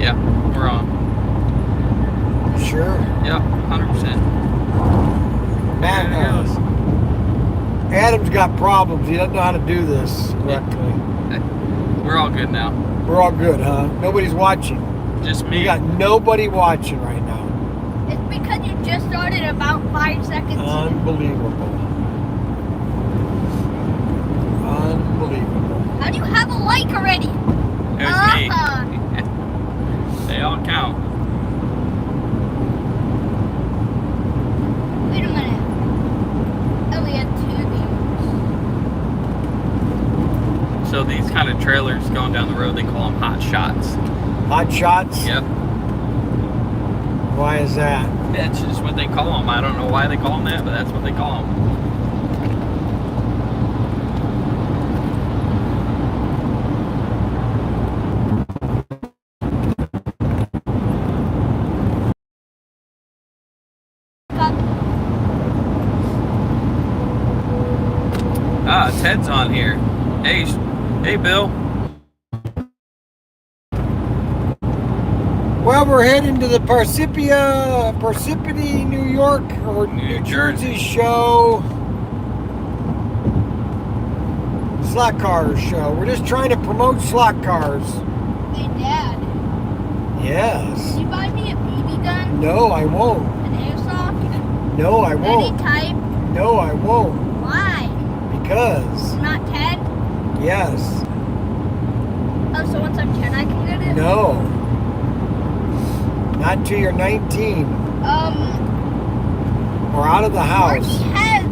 Yeah, we're on. Sure. Yep, 100%. Matt, Adam's got problems. He doesn't know how to do this correctly. We're all good now. We're all good, huh? Nobody's watching. Just me. We got nobody watching right now. It's because you just started about 5 seconds. Unbelievable. Unbelievable. How do you have a like already? It was me. They all count. Wait a minute. Oh, we had 2 viewers. So these kind of trailers going down the road, they call them hot shots. Hot shots? Yep. Why is that? That's just what they call them. I don't know why they call them that, but that's what they call them. Ted's on here. Hey Bill. Well, we're heading to the Parsippany, New York, or New Jersey show. Slot cars show. We're just trying to promote slot cars. Hey, Dad. Yes. Can you buy me a BB gun? No, I won't. An airsoft? No, I won't. Any type? No, I won't. Why? Because. Not 10? Yes. Oh, so once I'm 10 I can get it? No. Not until you're 19. Or out of the house. Marky has,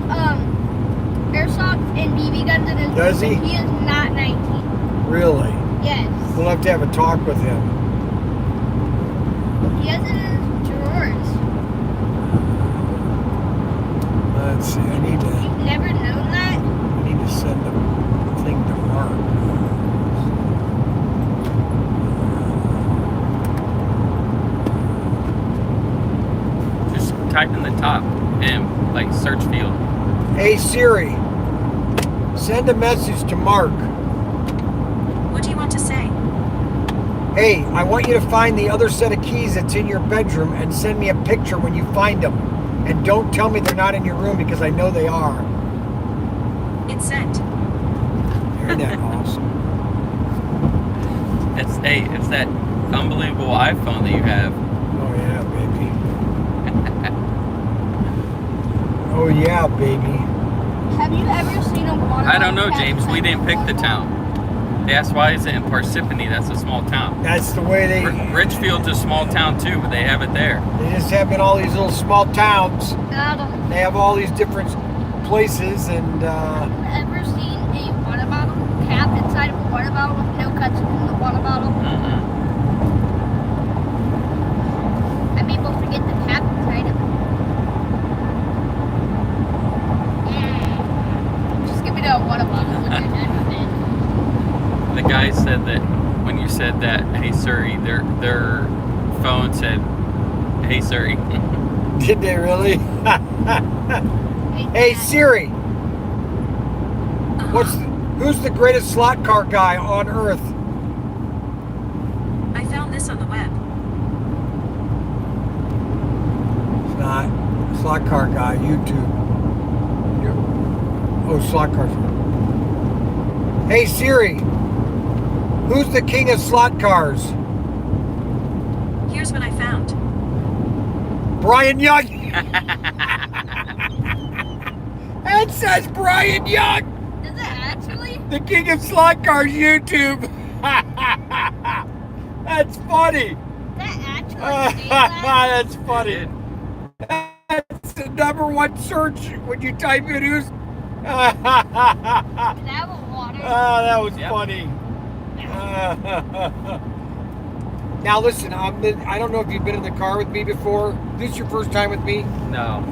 airsoft and BB guns in his room. Does he? He is not 19. Really? Yes. We'll have to have a talk with him. He has it in his drawers. Let's see, I need to You've never known that? send the thing to Mark. Just type in the top and like search field. Hey Siri, send a message to Mark. What do you want to say? Hey, I want you to find the other set of keys that's in your bedroom and send me a picture when you find them. And don't tell me they're not in your room because I know they are. It's sent. Isn't that awesome? It's that unbelievable iPhone that you have. Oh yeah, baby. Oh yeah, baby. Have you ever seen a water? I don't know, James. We didn't pick the town. They asked why is it in Parsippany? That's a small town. That's the way they. Richfield's a small town too, but they have it there. They just have in all these little small towns. Adam, They have all these different places, and have you ever seen a water bottle cap inside of a water bottle with no cuts in the water bottle? And people forget the cap inside of it. Just give me that water bottle when you're done with it. The guy said that when you said that, hey Siri, their phone said, hey Siri. did they really? Hey Siri, who's the greatest slot car guy on earth? I found this on the web. It's not slot car guy. YouTube. Oh, slot cars. Hey Siri, who's the king of slot cars? Here's what I found. Bryan Young. It says Bryan Young. Does it actually? The king of slot cars YouTube. That's funny. That actually say that? That's funny. That's the #1 search when you type in who's. Can I have a water? That was Yep. funny. Now listen, I don't know if you've been in the car with me before. This is your first time with me? No.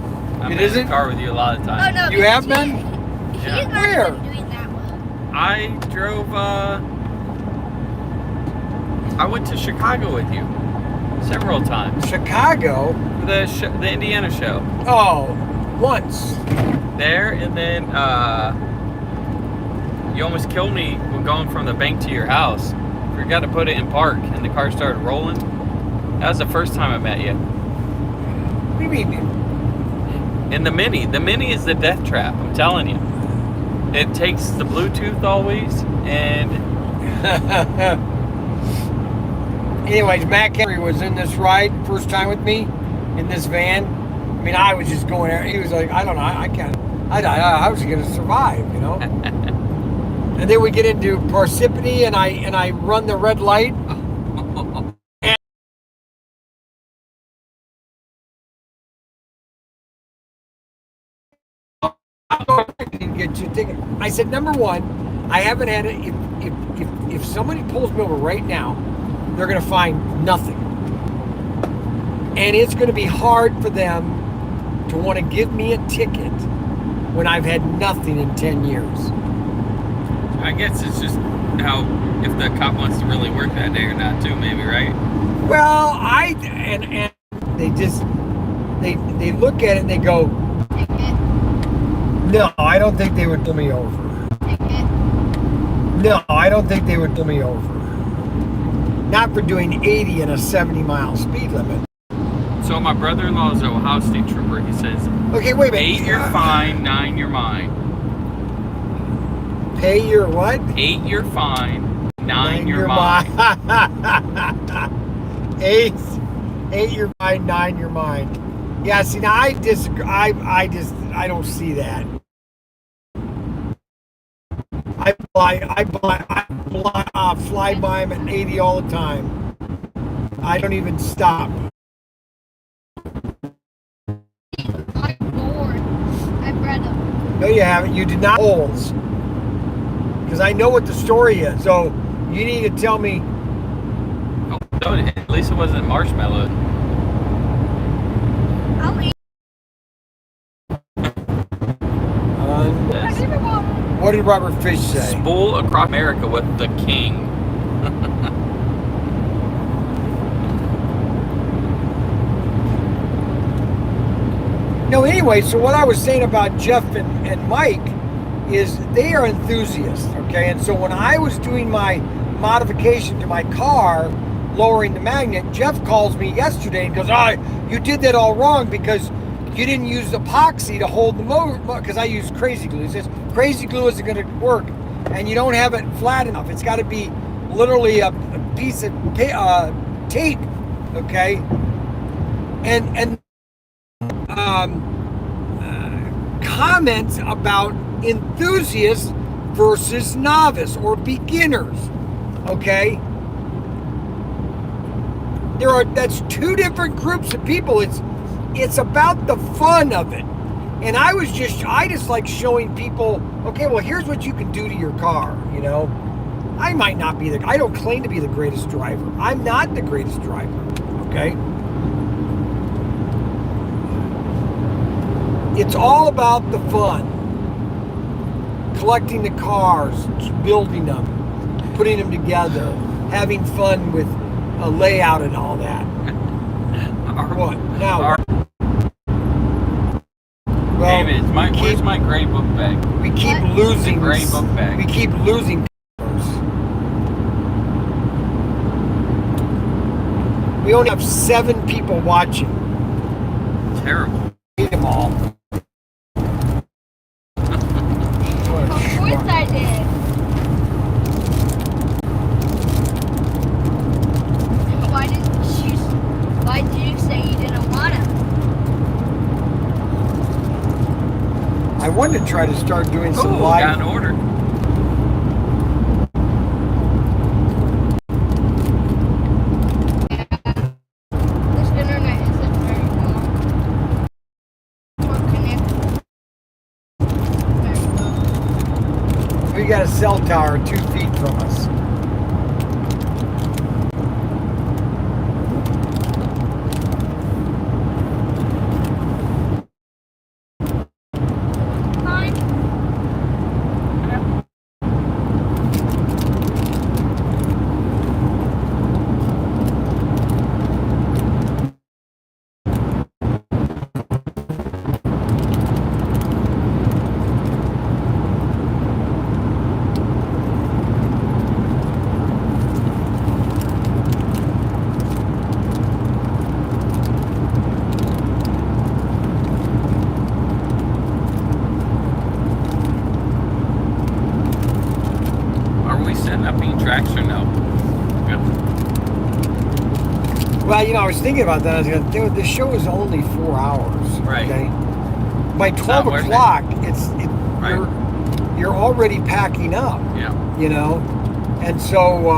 I've It been in isn't? the car with you a lot of Oh times. no! You have because been? He's Yeah. not Where? been doing that well. I drove, I went to Chicago with you several times. Chicago? The Indiana show. Oh, once. There, and then, you almost killed me when going from the bank to your house for forgot to put it in park, and the car started rolling. That was the first time I met you. What do you mean? And the Mini is the death trap. I'm telling you. It takes the Bluetooth always, and anyways, Matt Henry was in this ride first time with me in this van. I mean, I was just going there. He was like, I don't know, I can't. I was going to survive, you know. And then we get into Parsippany, and I run the red light. Get you a ticket. I said, number one, I haven't had it. If somebody pulls me over right now, they're going to find nothing, and it's going to be hard for them to want to give me a ticket when I've had nothing in 10 years. I guess it's just how if the cop wants to really work that day or not, too. Maybe, right? Well, and they just they look at it and they go, Ticket. no, I don't think they would pull me over. Ticket. No, I don't think they would pull me over. Not for doing 80 in a 70-mile speed limit. So my brother-in-law is an Ohio State trooper. He says, Okay, wait a minute. 8 you're fine, 9 you're mine. Pay your what? 8 you're fine, 9 you're mine. Eight you're mine, 9 you're mine. Yeah, see, now I disagree. I don't see that. I fly by them at 80 all the time. I don't even stop. I'm bored. I've read them. No, you haven't. You did not holes. Because I know what the story is. So you need to tell me. Oh, at least it wasn't marshmallow. I'll eat. What did Robert Fish say? Spool across America with the king. No, anyway, so what I was saying about Jeff and Mike is they are enthusiasts, okay? And so when I was doing my modification to my car, lowering the magnet, Jeff calls me yesterday and goes, you did that all wrong because you didn't use epoxy to hold the motor, because I use crazy glue. He says, crazy glue isn't going to work, and you don't have it flat enough. It's got to be literally a piece of tape, okay? And comments about enthusiasts versus novice or beginners, okay? That's two different groups of people. It's about the fun of it. And I just like showing people, okay, well, here's what you can do to your car, you know? I might not be I don't claim to be the greatest driver. I'm not the greatest driver, okay? It's all about the fun. Collecting the cars, building them, putting them together, having fun with a layout and all that. What? Now, well, David, where's my gray book bag? we keep losing Gray book bag. We keep losing cars. We only have 7 people watching. Terrible. Hate them all. Of course I did. Why did you say you didn't want him? I wanted to try to start doing some Oh, live. got an order. This internet isn't very well. Or connected. Very well. We got a cell tower 2 feet from us. Fine. Well, I was thinking about that. I was going, dude, this show is only 4 hours. Right. Okay. By 12 not worth it. o'clock, Right. you're already packing up. Yeah. And so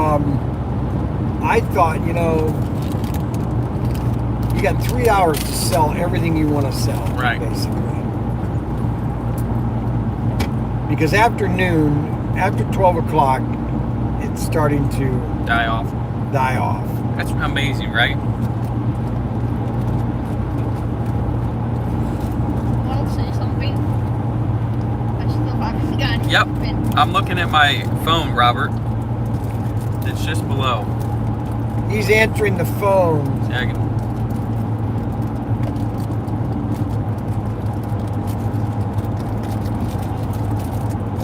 I thought, you got 3 hours to sell everything you want to sell. Right. Basically. Because after noon, after 12 o'clock, it's starting to Die off. die off. That's amazing, right? Want to say something? I still haven't got Yep. it. I'm looking at my phone, Robert. It's just below. He's answering the phone. See, I can-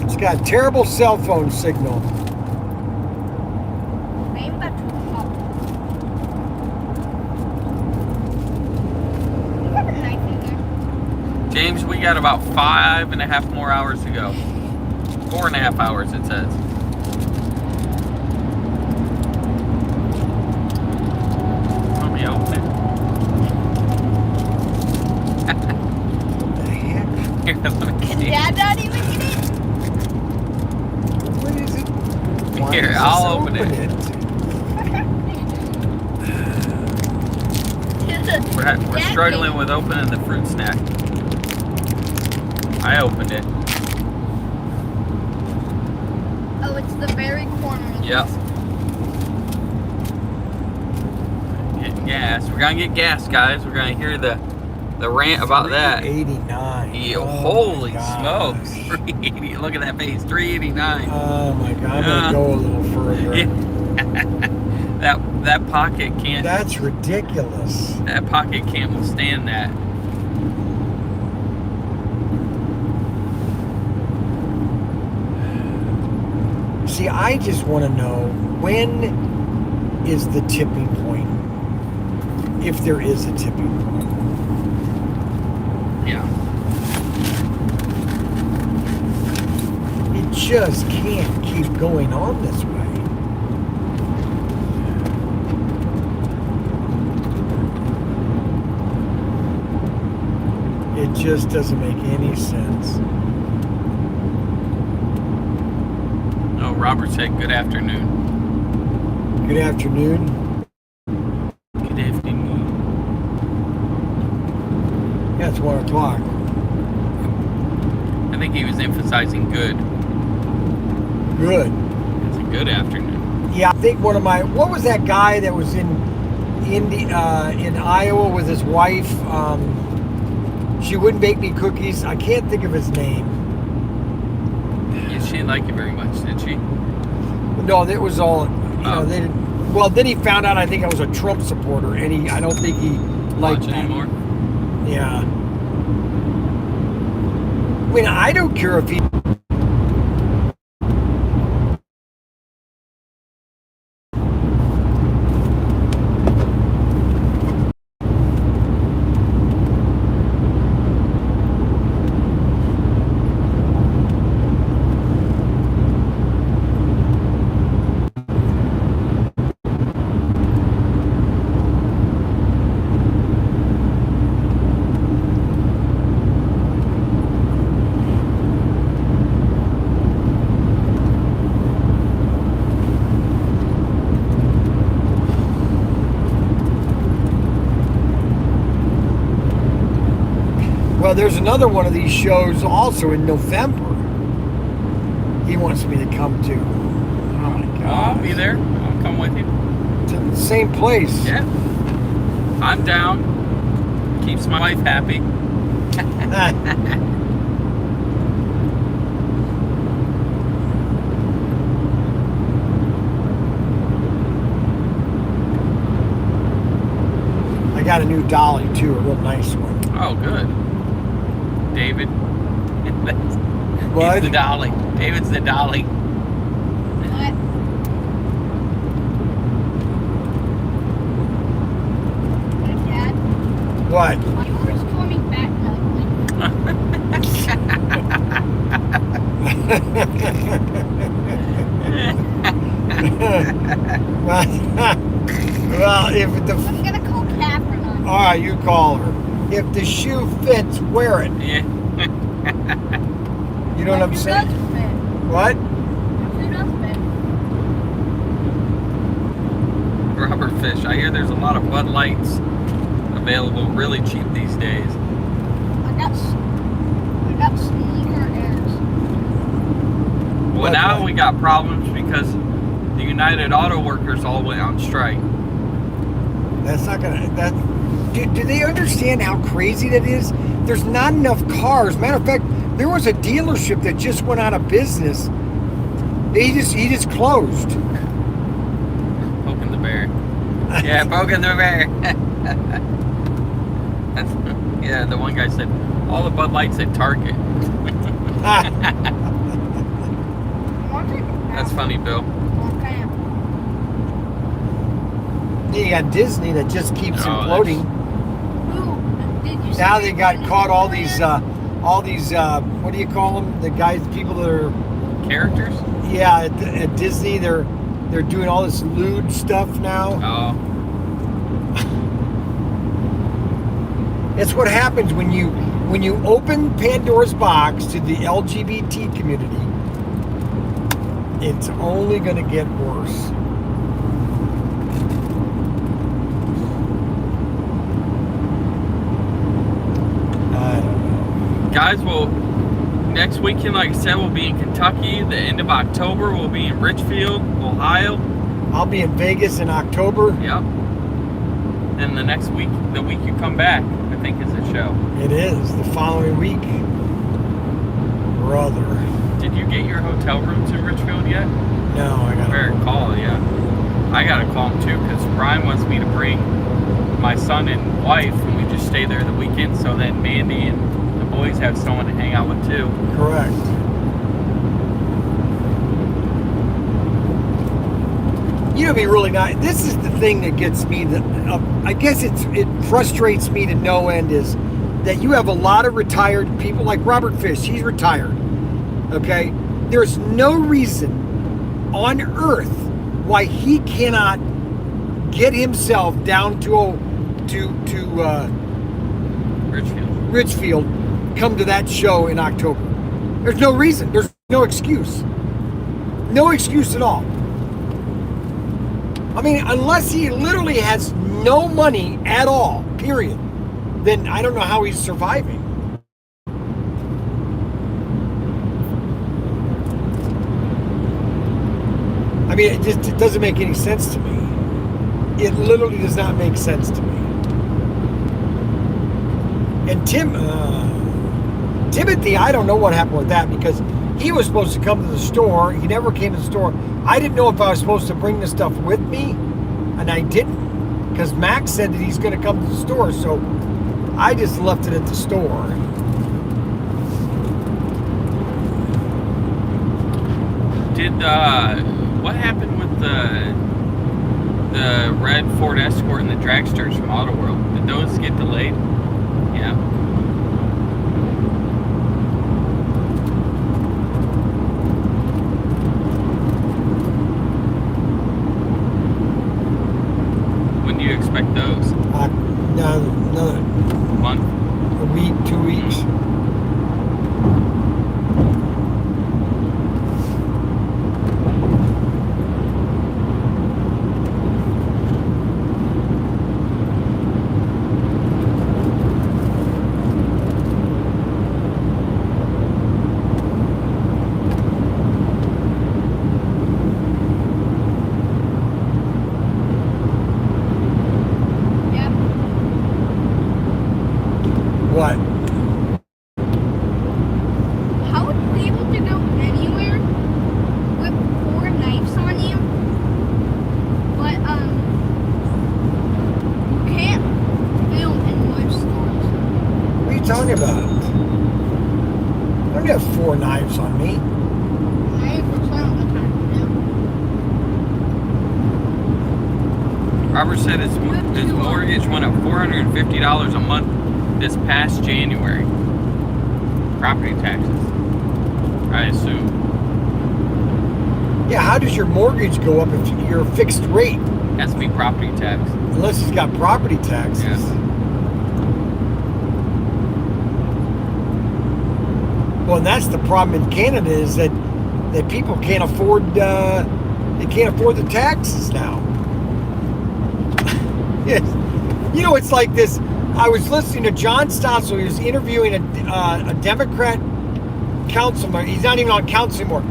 It's got terrible cell phone signal. Maybe about 2 o'clock. You have a knife in there. James, we got about 5.5 more hours to go. 4.5 hours, it says. Let me open it. What the heck? Here, let me Is see. Dad not even in it? What is it? Why Here, does this I'll open it. We're struggling with opening the fruit snack. I opened it. Oh, it's the very corner. Yep. Getting gas. We're gonna get gas, guys. We're gonna hear the rant about that. 389. Yeah, Oh holy my smokes. gosh. 380. Look at that face. 389. Oh my god, I'm gonna go a little further. Yeah. that pocket can't. That's ridiculous. That pocket can't withstand that. See, I just want to know, when is the tipping point? If there is a tipping point. Yeah. It just can't keep going on this way. It just doesn't make any sense. Oh, Robert said good afternoon. Good afternoon. Good afternoon. Yeah, it's 1 o'clock. I think he was emphasizing good. Good. It's a good afternoon. Yeah, I think what was that guy that was in Iowa with his wife? She wouldn't bake me cookies. I can't think of his name. Yeah, she didn't like you very much, did she? No, that was all. Oh. They didn't. Well, then he found out I think I was a Trump supporter, and I don't think he liked Watch that. anymore? Yeah. I mean, I don't care if he. Well, there's another one of these shows also in November. He wants me to come to. Oh my God! I'll be there. I'll come with you. To the same place. Yeah. I'm down. Keeps my wife happy. I got a new dolly too, a real nice one. Oh, good. David. What? He's the dolly. David's the dolly. What? Hey, Dad. What? You always call me back ugly. Well, if the I'm gonna call Catherine on you. all right, you call her. If the shoe fits, wear it. Yeah. You know what I'm Who saying? does fit? What? Who does fit? Robert Fish. I hear there's a lot of Bud Lights available really cheap these days. I got sneaker airs. Well, Bud now Light. we got problems because the United Auto Workers all went on strike. That's not gonna. That. Do they understand how crazy that is? There's not enough cars. Matter of fact, there was a dealership that just went out of business. He just closed. Poking the bear. Yeah, poking the bear. That's, yeah, the one guy said, all the Bud Lights at Target. That's funny, Bill. Okay. You got Disney that just keeps Oh, imploding. Who did you? Now say they got wanted caught to all go these in? what do you call them? The guys, people that are Characters? yeah at Disney. They're doing all this lewd stuff now. Oh, It's what happens when you open Pandora's box to the LGBT community. It's only going to get worse. I don't know. guys, well, next weekend, like I said, we'll be in Kentucky. The end of October, we'll be in Richfield, Ohio. I'll be in Vegas in October. Yep. And the next week, the week you come back, I think is the show. It is the following week, brother. Did you get your hotel rooms in Richfield yet? No, I got Better call, yeah. I gotta call him too, because Brian wants me to bring my son and wife, and we just stay there the weekend, so then Mandy and the boys have someone to hang out with too. correct. You know, it'd be really nice. This is the thing that gets me. I guess it frustrates me to no end is that you have a lot of retired people like Robert Fish. He's retired. Okay, there's no reason on earth why he cannot get himself down to Richfield. Richfield, come to that show in October. There's no reason. There's no excuse. No excuse at all. I mean, unless he literally has no money at all, period, then I don't know how he's surviving. I mean, it doesn't make any sense to me. It literally does not make sense to me. And Timothy, I don't know what happened with that because he was supposed to come to the store. He never came to the store. I didn't know if I was supposed to bring the stuff with me, and I didn't because Max said that he's going to come to the store. So I just left it at the store. Did what happened with the red Ford Escort and the dragsters from Auto World? Did those get delayed? Yeah. When do you expect those? Another Month? a week, 2 weeks. Yep. What? How would you be able to go anywhere with 4 knives on you? But you can't film in most stores. What are you talking about? I don't have 4 knives on me. 90% of the time, you do. Robert said his mortgage went up $450 a month this past January. Property taxes, I assume. Yeah, how does your mortgage go up if you're a fixed rate? Has to be property tax. Unless he's got property taxes. Yeah. Well, and that's the problem in Canada is that people can't afford the taxes now. Yes. You know, it's like this. I was listening to John Stossel. He was interviewing a Democrat councilman. He's not even on council anymore.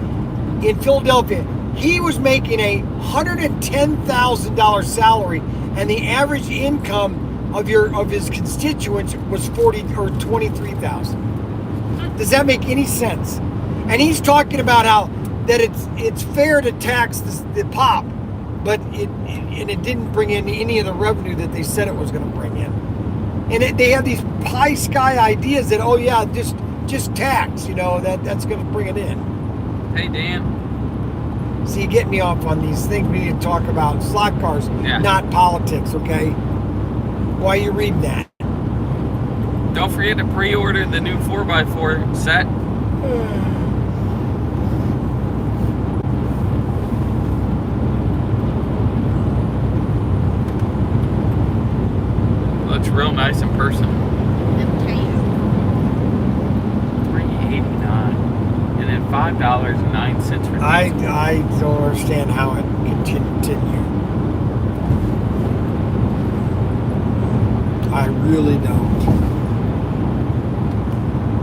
In Philadelphia, he was making a $110,000 salary, and the average income of his constituents was $40,000 or $23,000. Does that make any sense? And he's talking about how that it's fair to tax the pop, but it didn't bring in any of the revenue that they said it was going to bring in. And they have these pie sky ideas that, oh yeah, just tax, that's going to bring it in. Hey, Dan. See, you get me off on these things. We need to talk about slot cars, Yeah. not politics, okay? Why are you reading that? Don't forget to pre-order the new 4x4 set. Looks real nice in person. $389, and then $5.09 for I don't understand how it can continue. I really don't.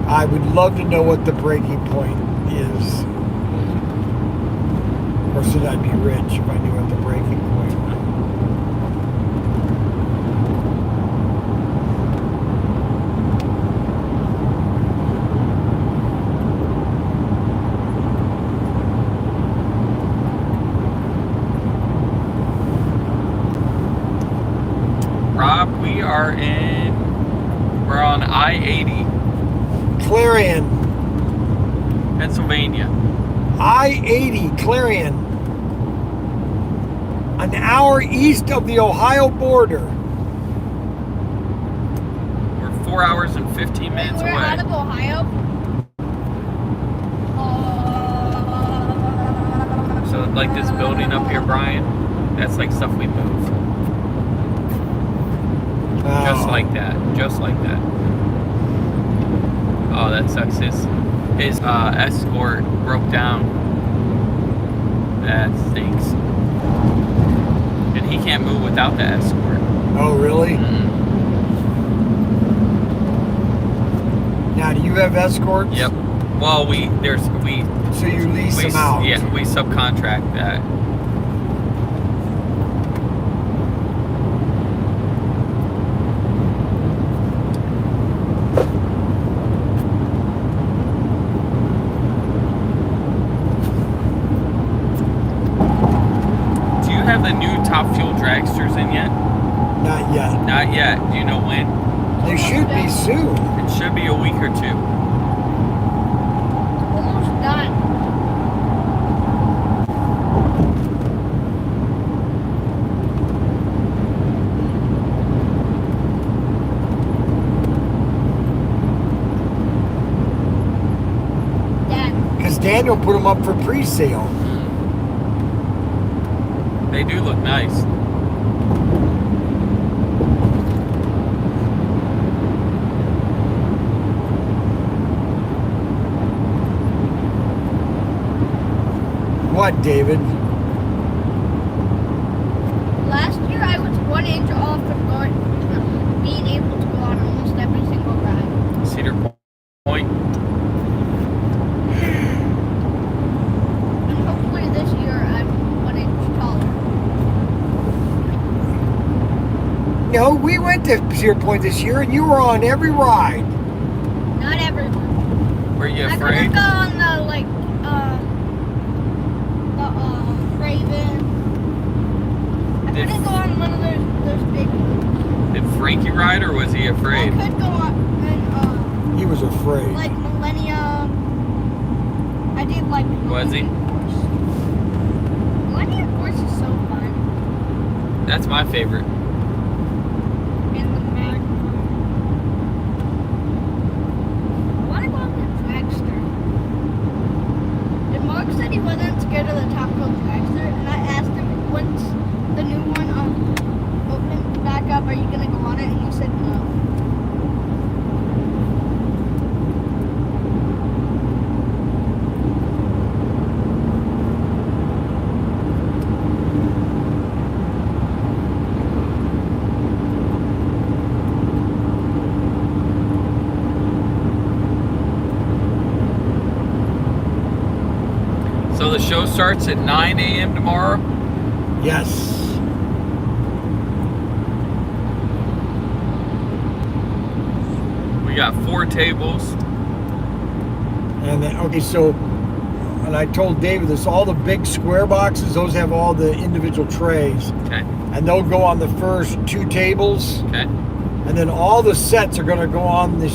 I would love to know what the breaking point is. Of course, then I'd be rich if I knew what the breaking point was. Rob, we're on I-80, Clarion. Pennsylvania. I-80 Clarion. An hour east of the Ohio border. We're 4 hours and 15 minutes We're out of away. Ohio. So, like this building up here, Brian, that's like stuff we move. Just like that. Just like that. Oh, that sucks. His Escort broke down. That stinks. And he can't move without the Escort. Oh, really? Mm-mm. Now, do you have escorts? Yep. Well, So you lease them out? Yeah, we subcontract that. Do you have the new Top Fuel dragsters in yet? Not yet. Not yet. Do you know when? They should be soon. It should be a week or two. Almost done. Dad, Because Daniel put them up for pre-sale. They do look nice. What, David? last year I was 1 inch off from being able to go on almost every single ride. Cedar Point. And hopefully this year I'm 1 inch taller. No, we went to Cedar Point this year, and you were on every ride. Not everyone. Were you I afraid? couldn't go on the Raven. I Did- couldn't go on one of those big ones. Did Frankie ride or was he I afraid? could go on and He was afraid. like Millennium. I did like Was he? Millennium Force. Millennium Force is so fun. That's my favorite. And the Mag. I want to go on the dragster. And Mark said he wasn't scared of the Top Coat dragster, and I asked him what's the new one on are you gonna go on it? And you said no. So the show starts at 9 a.m. tomorrow? Yes. We got 4 tables. And then, okay, so, and I told David this, all the big square boxes, those have all the individual trays. Okay. And they'll go on the first 2 tables. Okay. And then all the sets are going to go on the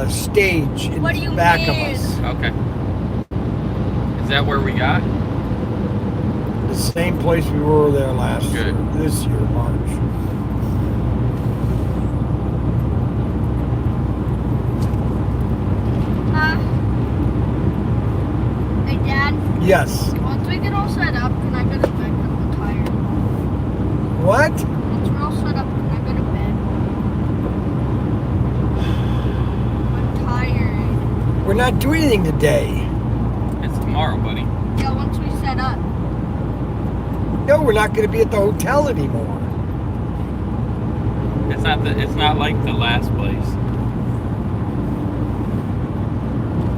stage in What do you back mean? of us. Okay. Is that where we got? The same place we were there last year. Good. This year, March. Hey, Dad. Yes. Once we get all set up, can I go to bed? 'Cause I'm tired. What? Once we're all set up, can I go to bed? I'm tired. We're not doing anything today. It's tomorrow, buddy. Yeah, once we set up. No, we're not going to be at the hotel anymore. It's not like the last place.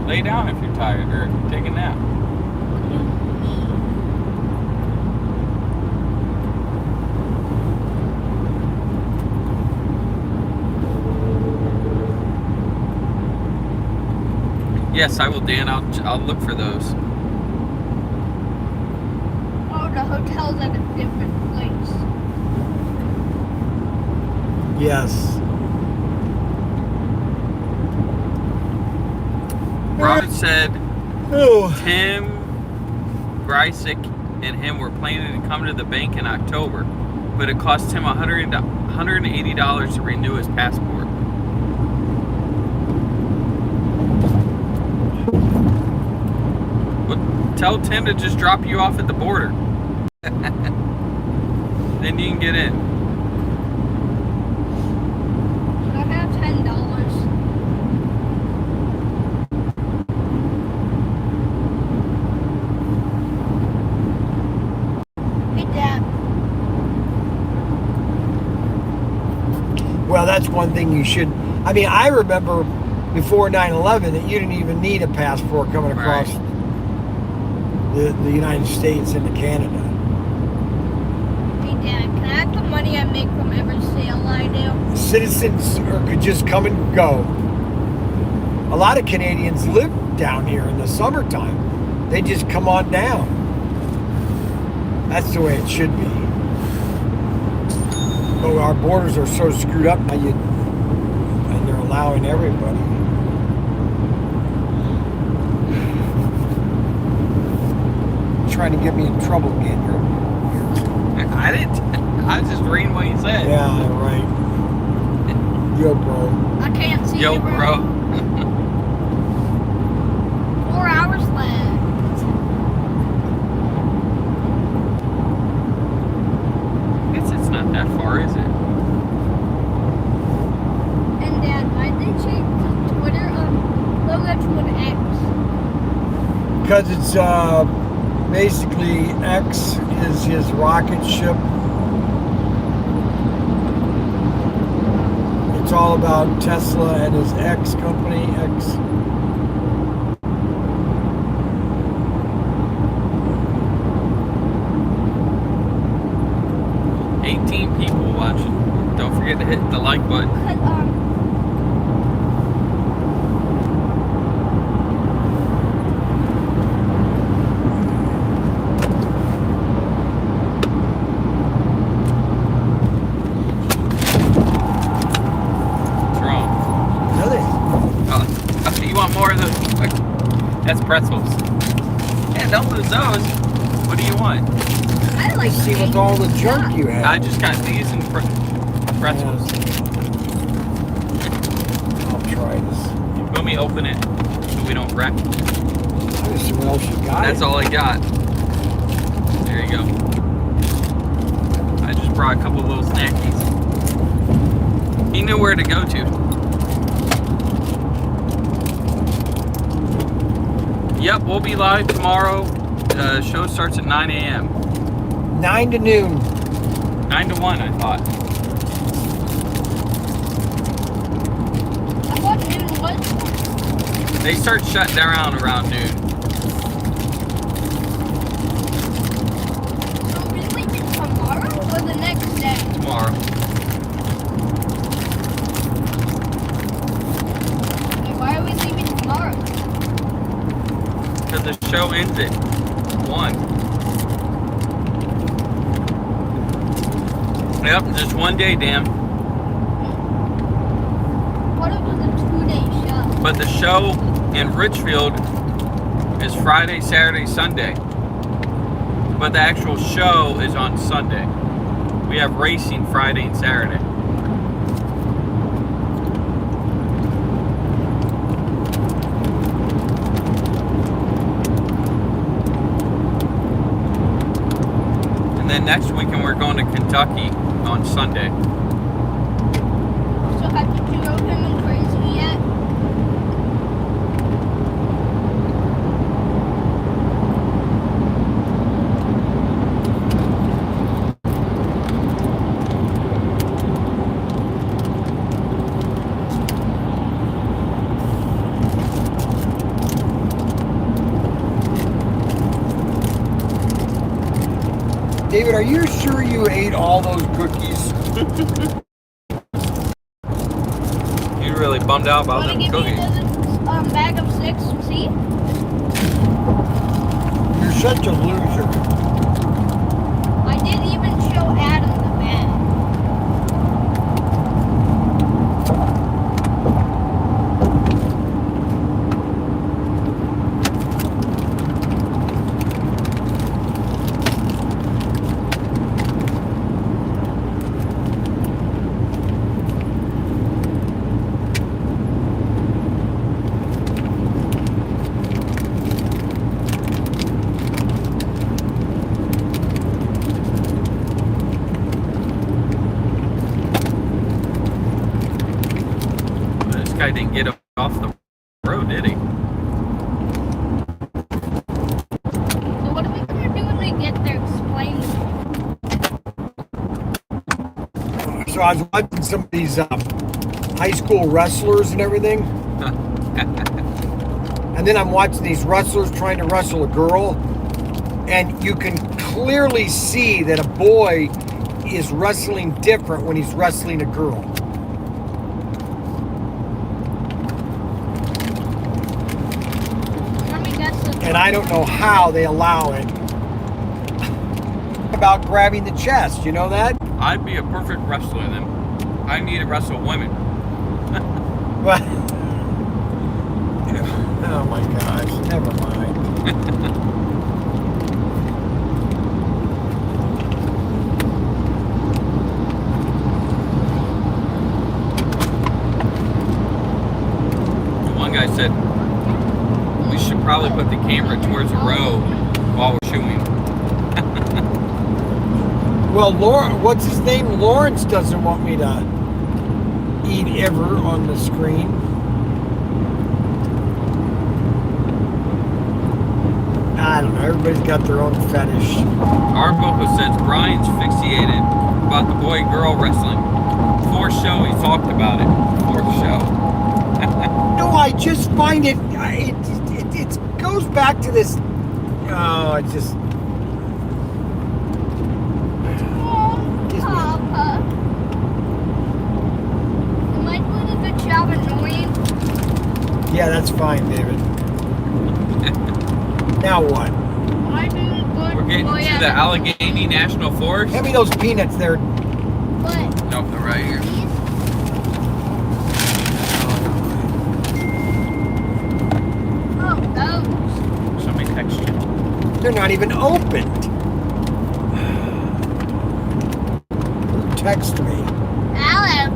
Lay down if you're tired or take a nap. Yes, I will, Dan. I'll look for those. Oh, the hotel's at a different place. Yes. Robert said Oh. Tim Greisick and him were planning to come to the bank in October, but it cost him $180 to renew his passport. Well, tell Tim to just drop you off at the border. Then you can get in. I have $10. Hey, Dad. Well, that's one thing you should. I mean, I remember before 9/11 that you didn't even need a passport coming across the United States into Canada. Hey, Dad, can I have the money I make from every sale I do? Citizens could just come and go. A lot of Canadians live down here in the summertime. They just come on down. That's the way it should be. But our borders are so screwed up now, and they're allowing everybody. Trying to get me in trouble again. I didn't. I was just reading what you said. Yeah, right. Yo, bro. I can't see Yo, you, bro. 4 hours left. Guess it's not that far, is it? And Dad, why did they change the Twitter logo to an X? Because it's basically X is his rocket ship. It's all about Tesla and his X company, X. 18 people watching. Don't forget to hit the like button. Cause What's wrong? Nothing. Oh, okay, you want more of those? Okay. That's pretzels. Yeah, don't lose those. What do you want? I like Let's see with all the junk you have. I just got these and pretzels. I'll try this. Let me open it so we don't wreck. Let's see what else you got. That's all I got. There you go. I just brought a couple little snackies. He knew where to go to. Yep, we'll be live tomorrow. The show starts at 9 a.m. 9 to noon. 9 to 1, I thought. I thought noon was. They start shutting down around noon. So we leaving tomorrow or the next day? Tomorrow. Okay, why are we leaving tomorrow? Because the show ends at 1. Yep, just one day, Dan. What if it was a 2-day show? But the show in Richfield is Friday, Saturday, Sunday. But the actual show is on Sunday. We have racing Friday and Saturday. And then next weekend we're going to Kentucky on Sunday. So have you drove him in crazy yet? David, are you sure you ate all those cookies? You really bummed out about Want to them give me cookies. another bag of 6? See? You're such a loser. I didn't even show Adam the bag. This guy didn't get off the road, did he? So what are we going to do when we get there? Explain to me. So I was watching some of these high school wrestlers and everything. And then I'm watching these wrestlers trying to wrestle a girl. And you can clearly see that a boy is wrestling different when he's wrestling a girl. Let me guess the And I don't know how they allow it. About grabbing the chest, you know that? I'd be a perfect wrestler then. I need to wrestle women. Well, oh my gosh, never mind. One guy said we should probably put the camera towards the road while we're shooting. Well, what's his name? Lawrence doesn't want me to eat ever on the screen. I don't know. Everybody's got their own fetish. Arbuckle says Brian's fixated about the boy-girl wrestling. Before show, he talked about it. Before show. No, I just find it goes back to this. Oh, it just. Papa. Am I doing a good job annoying? Yeah, that's fine, David. Now what? Am I doing a good We're getting boy to the Allegheny National Forest. Hand me those peanuts there. What? Nope, they're right here. These? Oh, those. Somebody text you. They're not even opened. Who texted me? Hello,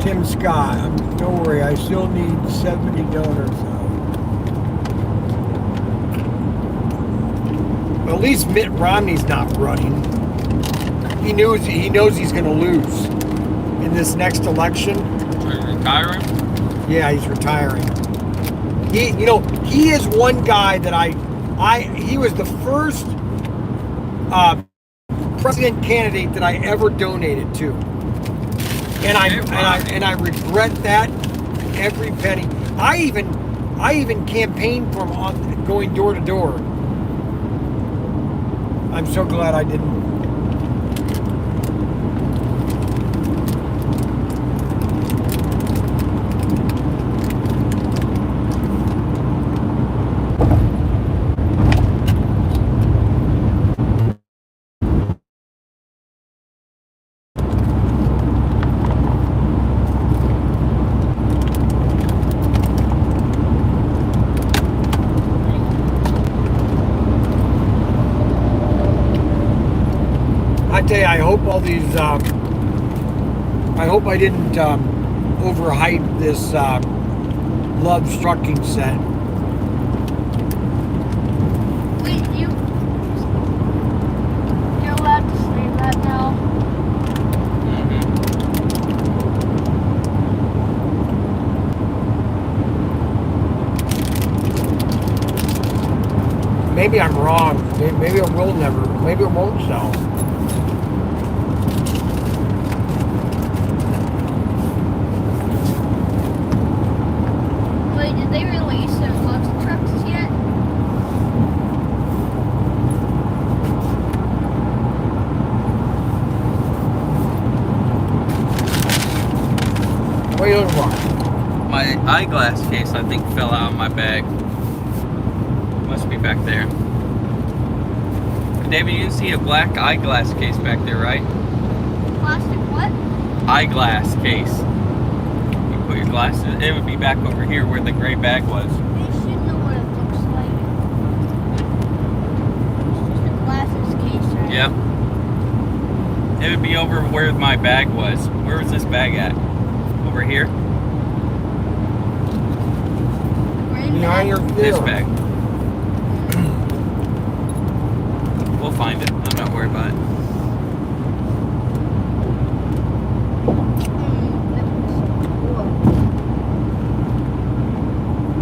Tim Scott. Don't worry, I still need 70 donors though. Well, at least Mitt Romney's not running. He knows he's going to lose. in this next election. Are you retiring? Yeah, he's retiring. He is one guy that he was the first president candidate that I ever donated to, and I regret that every penny. I even campaigned for him on going door to door. I'm so glad I didn't. I tell you, I hope all these. I hope I didn't overhype this Love's trucking set. Wait, you're allowed to say that now? Maybe I'm wrong. Maybe it will never. Maybe it won't sell. Wait, did they release their Lux trucks yet? What are you looking for? My eyeglass case, I think, fell out of my bag. Must be back there. David, you see a black eyeglass case back there, right? Plastic what? Eyeglass case. You put your glasses, it would be back over here where the gray bag was. They should know what it looks like. It's just a glasses case, right? Yep. It would be over where my bag was. Where was this bag at? Over here? Green Behind bag. your This ear. bag. We'll find it. I'm not worried about it.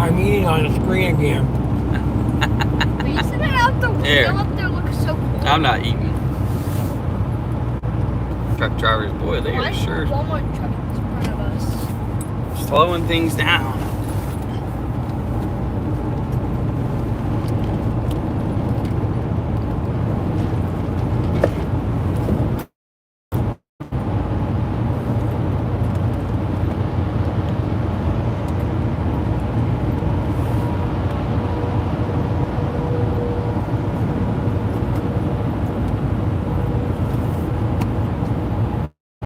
I'm eating on the screen again. But isn't it out the Here. window up there looks so cool? I'm not eating. Truck drivers, boy, they Why are is sure there Walmart truck in front of us? slowing things down.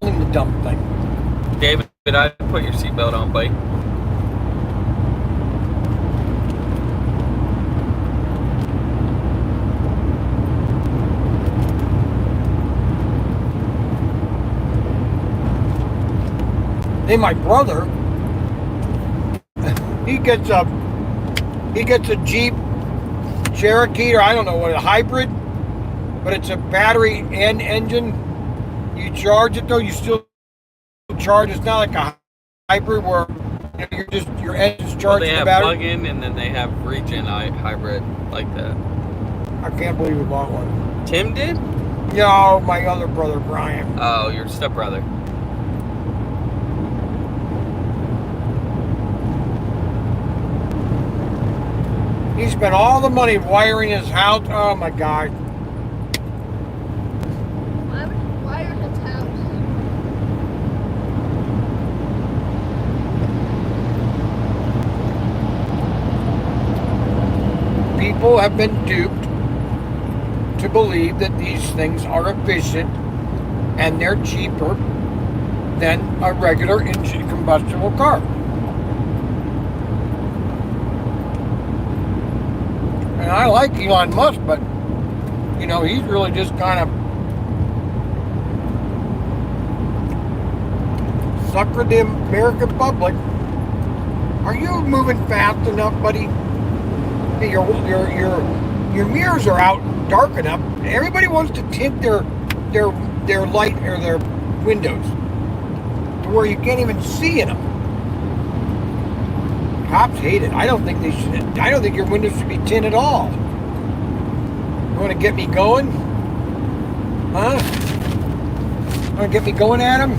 The dumb thing. David, I put your seatbelt on, buddy. Then my brother, he gets a Jeep Cherokee, or I don't know what, a hybrid, but it's a battery and engine. You charge it though, you still charge. It's not like a hybrid where your engine's Well, charging they the have battery. plug-in and then they have regen hybrid like that. I can't believe we bought one. Tim did? No, my other brother Bryan. Oh, your stepbrother. He spent all the money wiring his house. Oh my God. Why would you wire his house? People have been duped to believe that these things are efficient and they're cheaper than a regular engine combustible car. And I like Elon Musk, but you know, he's really just kind of suckered the American public. Are you moving fast enough, buddy? Hey, your mirrors are out dark enough. Everybody wants to tint their light or their windows. to where you can't even see in them. Cops hate it. I don't think they should. I don't think your windows should be tinted at all. You want to get me going? Huh? Want to get me going, Adam?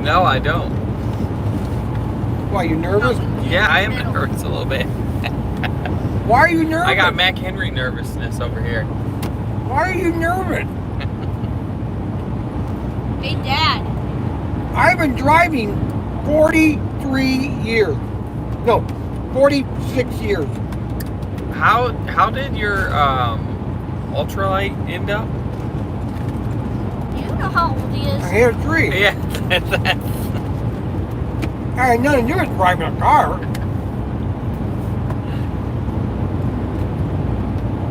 No, I don't. Why, you nervous? Yeah, I am nervous a little bit. Why are you nervous? I got Mac Henry nervousness over here. Why are you nervous? Hey, Dad. I've been driving 43 years. No, 46 years. How did your ultralight end up? You know how old he I is. hit a tree. Yeah, I had nothing to do with driving a car.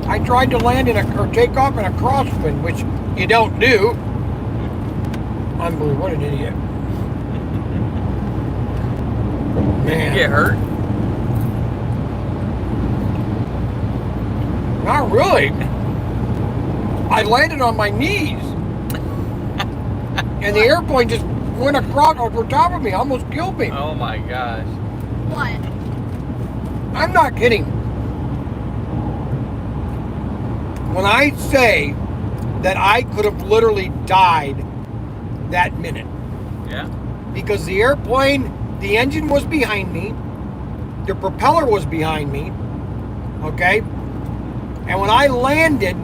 I tried to land or take off in a crosswind, which you don't do. Unbelievable, what an idiot. Did you get hurt? Not really. I landed on my knees. And the airplane just went across over top of me, almost killed me. Oh my gosh. What? I'm not kidding. When I say that I could have literally died that minute. Yeah. Because the airplane, the engine was behind me, the propeller was behind me, okay? And when I landed,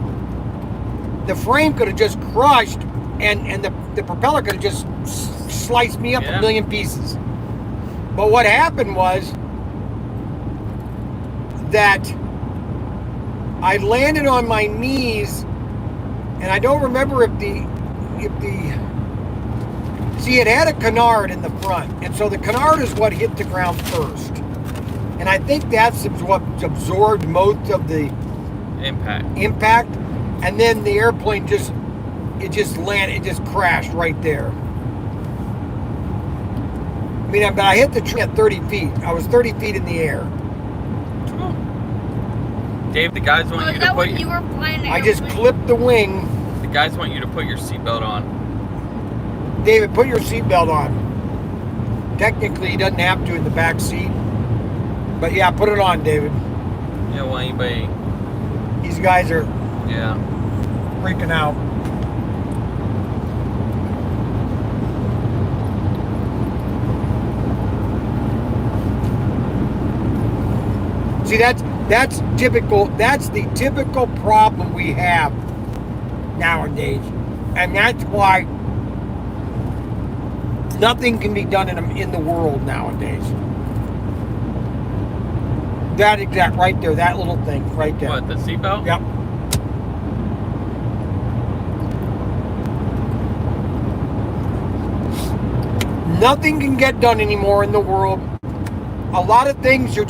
the frame could have just crushed and the propeller could have just sliced me up a million pieces. But what happened was that I landed on my knees, and I don't remember if the see, it had a canard in the front, and so the canard is what hit the ground first, and I think that's what absorbed most of the impact, and then the airplane just crashed right there. I mean, but I hit the tree at 30 feet. I was 30 feet in the air. Dave, the guys want you to put you were flying I just clipped the wing. The guys want you to put your seatbelt on. David, put your seatbelt on. Technically, he doesn't have to in the back seat. But yeah, put it on, David. You don't want anybody... These guys are freaking out. See, that's typical. That's the typical problem we have nowadays, and that's why nothing can be done in the world nowadays. That exact right there, that little thing right there. What, the seatbelt? Yep. Nothing can get done anymore in the world. A lot of things you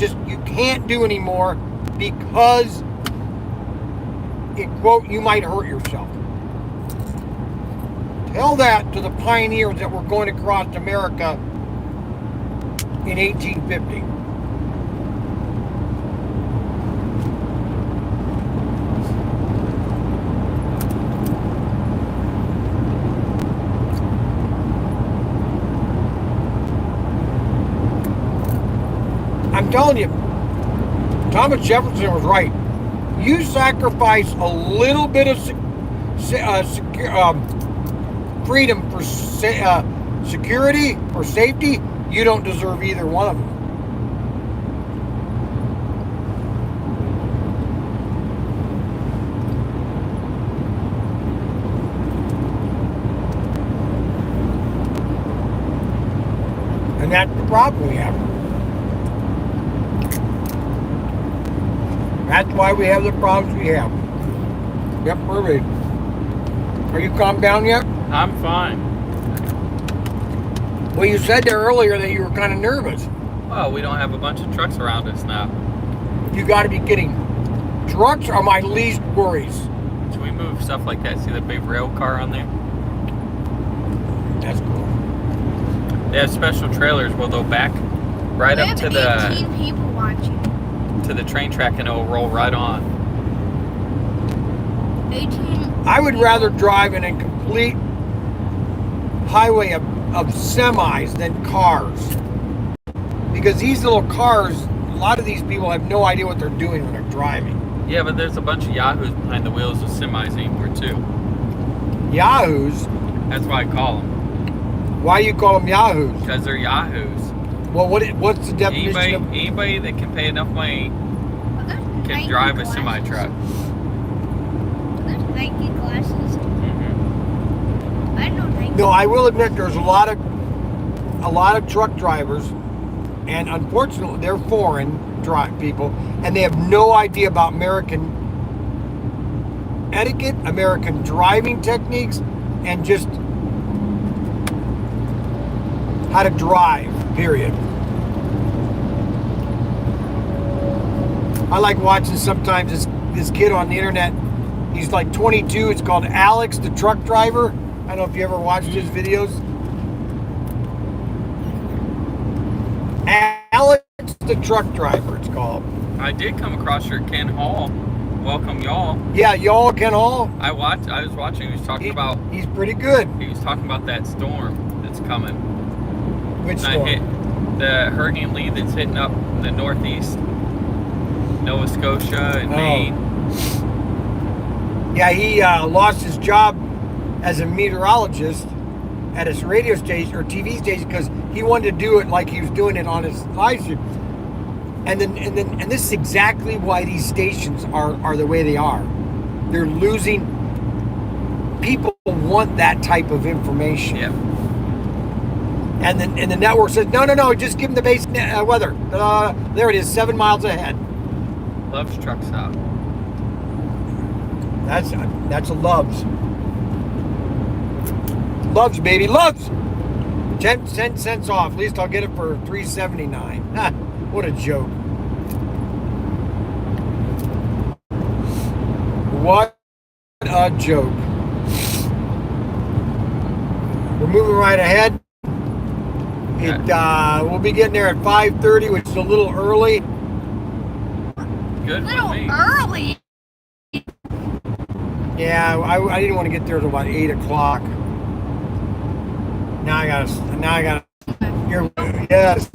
can't do anymore because, in quote, you might hurt yourself. Tell that to the pioneers that were going across America in 1850. I'm telling you, Thomas Jefferson was right. You sacrifice a little bit of freedom for security or safety, you don't deserve either one of them. And that's the problem we have. That's why we have the problems we have. Yep, we're ready. Are you calmed down yet? I'm fine. Well, you said there earlier that you were kind of nervous. Well, we don't have a bunch of trucks around us now. You got to be kidding. Trucks are my least worries. Should we move stuff like that? See the big rail car on there? That's cool. They have special trailers where they'll back right up to the 18 people watching. To the train track and it'll roll right on. 18. I would rather drive in a complete highway of of semis than cars. Because these little cars, a lot of these people have no idea what they're doing when they're driving. Yeah, but there's a bunch of yahoos behind the wheels of semis anymore too. Yahoos? That's why I call them. Why you call them yahoos? Because they're yahoos. Well, what's the definition of... Anybody that can pay enough money can drive a semi truck. There's Nike glasses. Mm-hmm. I know Nike. No, I will admit there's a lot of truck drivers, and unfortunately they're foreign people, and they have no idea about American etiquette, American driving techniques, and just how to drive, period. I like watching sometimes this kid on the internet. He's like 22. It's called Alex, the truck driver. I don't know if you ever watched his videos. Alex, the truck driver, it's called. I did come across your Ken Hall. Welcome y'all. Yeah, y'all, Ken Hall. I was watching. He was talking about. He's pretty good. He was talking about that storm that's coming. Which storm? The Hurricane Lee that's hitting up the northeast, Nova Scotia and Maine. Yeah, he lost his job as a meteorologist at his radio station or TV station because he wanted to do it like he was doing it on his live stream. And this is exactly why these stations are the way they are. They're losing. People want that type of information. Yeah. And the network says, no, just give them the base weather. There it is, 7 miles ahead. Loves truck stop. That's a Loves. Loves, baby, Loves. 10 cents off. At least I'll get it for $3.79. What a joke. What a joke. We're moving right ahead. We'll be getting there at 5:30, which is a little early. Good A for little me. early. Yeah, I didn't want to get there till about 8 o'clock. Now I gotta. Yes.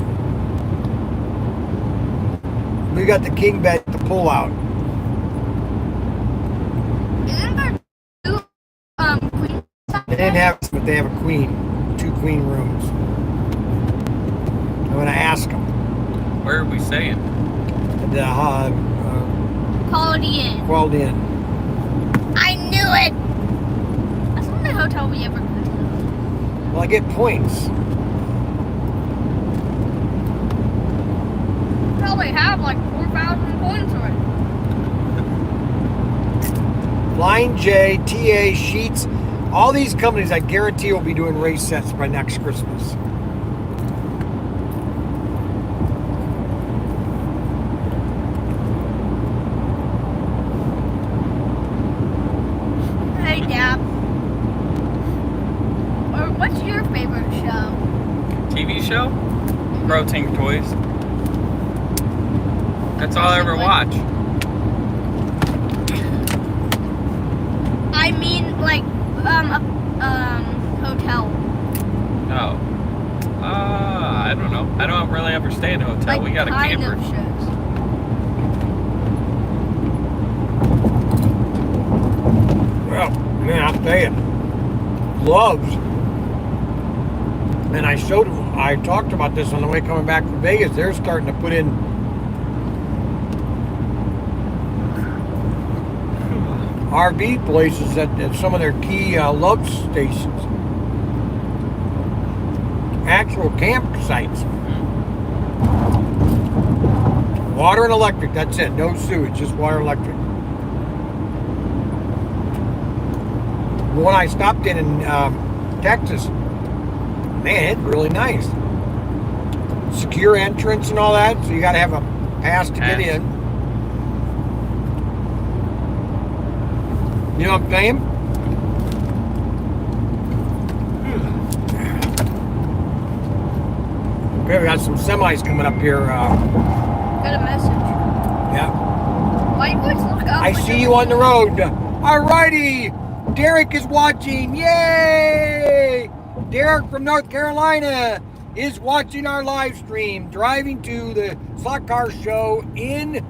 We got the king bed to pull out. Isn't there two queen size? They didn't have, but they have a queen, 2 queen rooms. I'm gonna ask them. Where are we staying? The Quality Inn. Quality Inn. I knew it. That's the only hotel we ever been to. Well, I get points. Probably have like 4,000 points already. Flying J, TA, Sheets, all these companies I guarantee will be doing race sets by next Christmas. Hey, Dad. Or what's your favorite show? TV show? ProTinkerToys. That's all I ever watch. I mean, like, hotel. Oh. I don't know. I don't really ever stay in a hotel. Like, We got a kind camper. of shows. Well, man, I'll tell you, Loves. And I talked about this on the way coming back from Vegas. They're starting to put in RV places at some of their key Love stations. Actual campsites. Water and electric, that's it. No sewage, just water and electric. The one I stopped in Texas, man, it's really nice. Secure entrance and all that, so you got to have a pass to get in. You know what I'm saying? Okay, we got some semis coming up here. Got a message. Yeah. Why you always look up? I see you on the road. Alrighty. Derek is watching. Yay! Derek from North Carolina is watching our live stream, driving to the slot car show in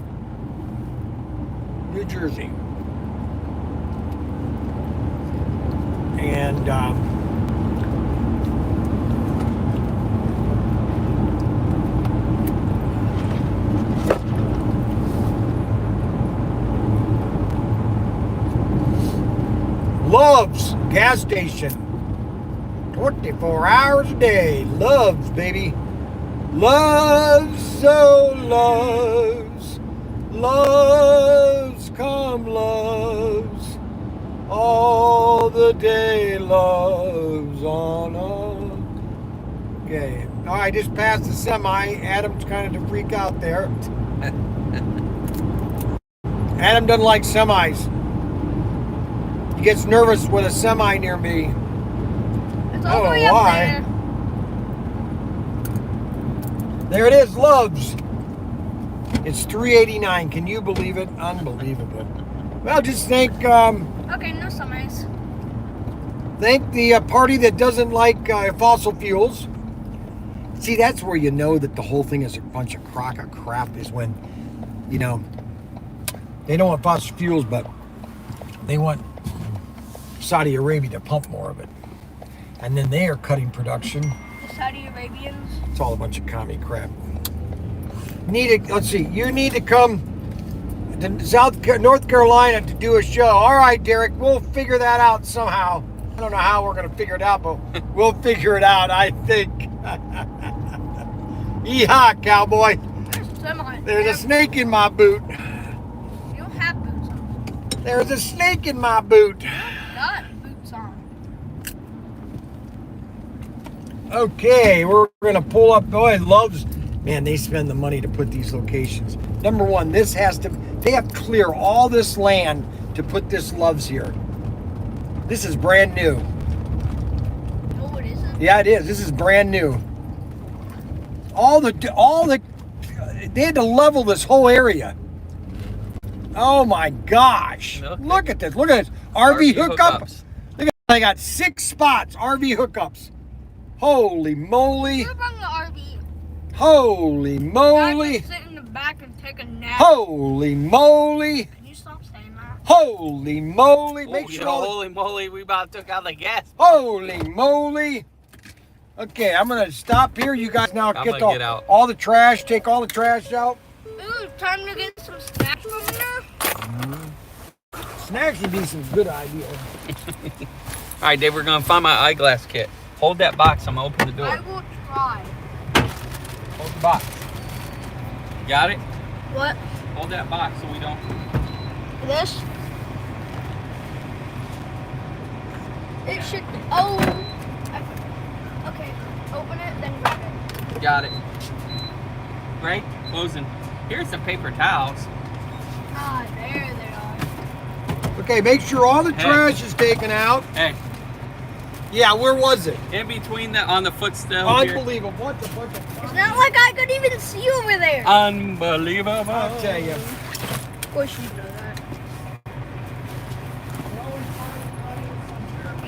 New Jersey. And Love's gas station, 24 hours a day. Love's, baby. Love's, oh loves, loves, come loves, all the day loves on us. Okay, I just passed the semi. Adam's kind of to freak out there. Adam doesn't like semis. He gets nervous with a semi near me. It's I all don't the way know up why. There it is, Love's. It's $3.89. Can you believe it? Unbelievable. Well, just thank there. Okay, no semis. the party that doesn't like fossil fuels. See, that's where you know that the whole thing is a bunch of crock of crap, is when, you know, they don't want fossil fuels, but they want Saudi Arabia to pump more of it. And then they are cutting production. The Saudi Arabians. It's all a bunch of commie crap. Let's see, you need to come to North Carolina to do a show. All right, Derek, we'll figure that out somehow. I don't know how we're going to figure it out, but we'll figure it out, I think. Yeehaw, cowboy. There's semis. There's a snake in my boot. You don't have boots on. There's a snake in my boot. Got boots on. Okay, we're gonna pull up. Boy, Love's, man, they spend the money to put these locations. Number one, they have to clear all this land to put this Love's here. This is brand new. Oh, it isn't? Yeah, it is. This is brand new. They had to level this whole area. Oh my gosh. Look at this. Look at this. RV hookup. Look at, they got 6 spots. RV hookups. Holy moly. You're on the RV. Holy I moly. can sit in the back and take a nap. Holy moly. Can you stop saying that? Holy moly. Make sure all the- Holy moly, we about took out the gas. Holy moly. Okay, I'm going to stop here. You guys now I'm get gonna get out. all the trash. Take all the trash out. Ooh, time to get some snacks from there. Snacks would be some good idea. All right, Dave, we're going to find my eyeglass kit. Hold that box. I'm going to open the I door. will try. Hold the box. Got it? What? Hold that box so we don't... This? It should. Oh. Okay. Open it, then grab it. Got it. Right? Closing. Here's some paper towels. Ah, there they are. Okay, make sure all the Hey. trash is taken out. Hey, Yeah, where was it? in between on the footstool here. Unbelievable. What the fuck? It's not like I could even see over there. Unbelievable. I'll tell you. Of course you know that.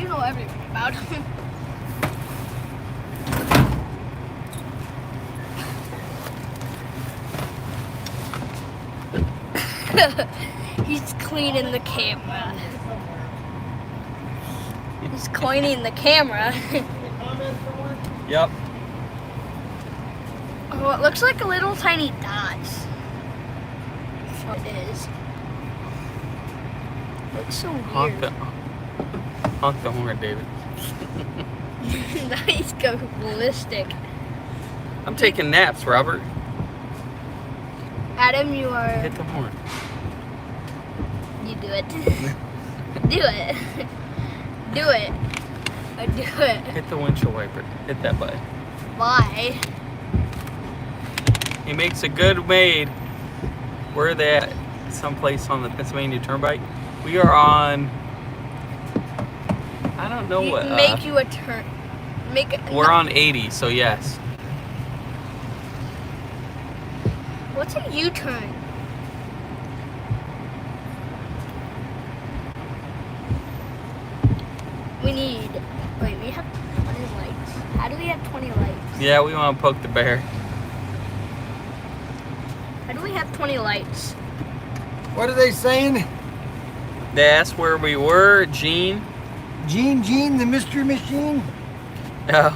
You know everything about him. He's cleaning the camera. He's cleaning the camera. Yep. Oh, it looks like a little tiny dots. That's what it is. Looks so Honk weird. the horn, David. Nice, go ballistic. I'm taking naps, Robert. Adam, you are. Hit the horn. You do it. Do it. Do it. Do it. Hit the windshield wiper. Hit that button. Why? He makes a good maid. We're at someplace on the Pennsylvania Turnpike. We are on. I don't know what. Make you a turn. Make it. We're on 80, so yes. What's a U-turn? We need. Wait, we have. What is How do we have 20 lights? Yeah, we want to poke the bear. How do we have 20 lights? What are they saying? That's where we were, Gene. Gene, the mystery machine? Yeah.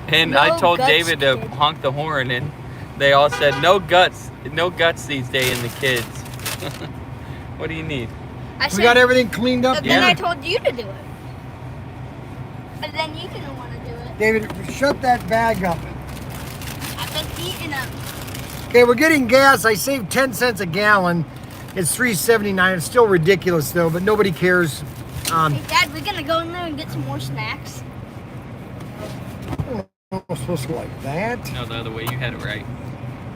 And No I told guts, David to kid. honk the horn, and they all said, no guts these days in the kids. What do you need? I We got everything cleaned up But here? then I told you to do it. But then you didn't want to do it. David, shut that bag up. I've been eating them. Okay, we're getting gas. I saved 10 cents a gallon. It's $3.79. It's still ridiculous though, but nobody cares. Hey, Dad, we're gonna go in there and get some more snacks. I'm supposed to go like that. No, the other way. You had it right.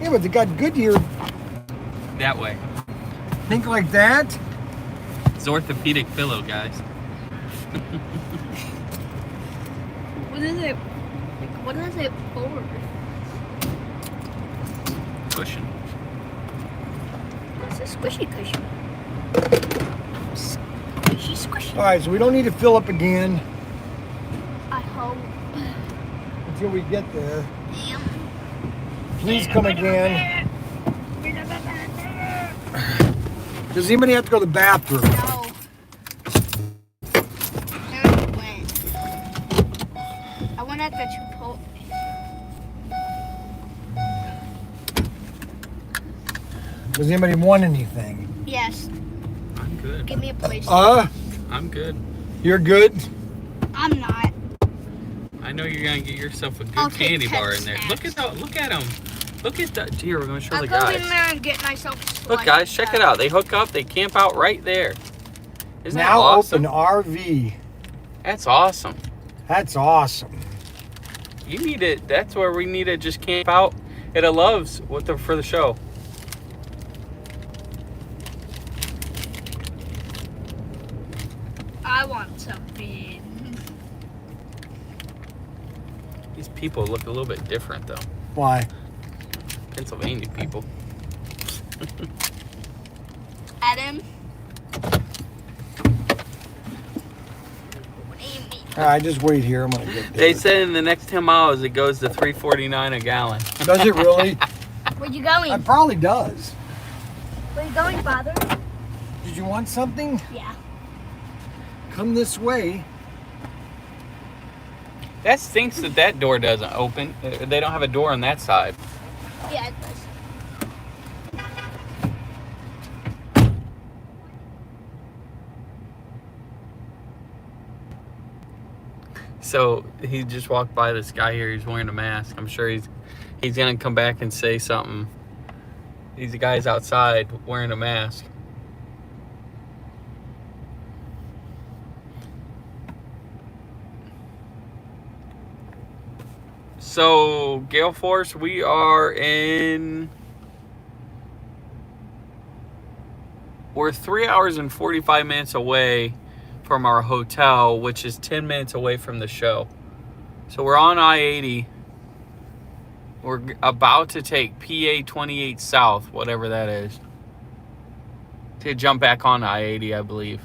Yeah, but they got Goodyear. That way. Think like that. It's orthopedic pillow, guys. What is it? What is it for? Cushion. It's a squishy cushion. Squishy. All right, so we don't need to fill up again I hope. until we get there. Damn. Please come again. Does anybody have to go to the bathroom? No. I went. I went at the Chipotle. Does anybody want anything? Yes. I'm good. Give me a place. I'm good. You're good? I'm not. I know you're gonna get yourself a good I'll take candy 10 bar in there. snacks. Look at them. Look at that. Here, we're gonna show I'll the go guys. in there and get myself a Look, slice guys, of check it out. They hook up. They camp out right there. Isn't that Now awesome? open RV. That's awesome. That's awesome. You need it. That's where we need to just camp out at a Love's for the show. I want something. These people look a little bit different, though. Why? Pennsylvania people. Adam. What do you mean? All right, just wait here. I'm gonna get They there. said in the next 10 miles it goes to $3.49 a gallon. Does it really? Where you going? It probably does. Where you going, Father? Did you want something? Yeah. Come this way. That stinks that door doesn't open. They don't have a door on that side. Yeah, it does. So he just walked by this guy here. He's wearing a mask. I'm sure he's gonna come back and say something. These guys outside wearing a mask. So Gale Force, we are in. We're 3 hours and 45 minutes away from our hotel, which is 10 minutes away from the show. So we're on I-80. We're about to take PA 28 South, whatever that is, to jump back on I-80, I believe.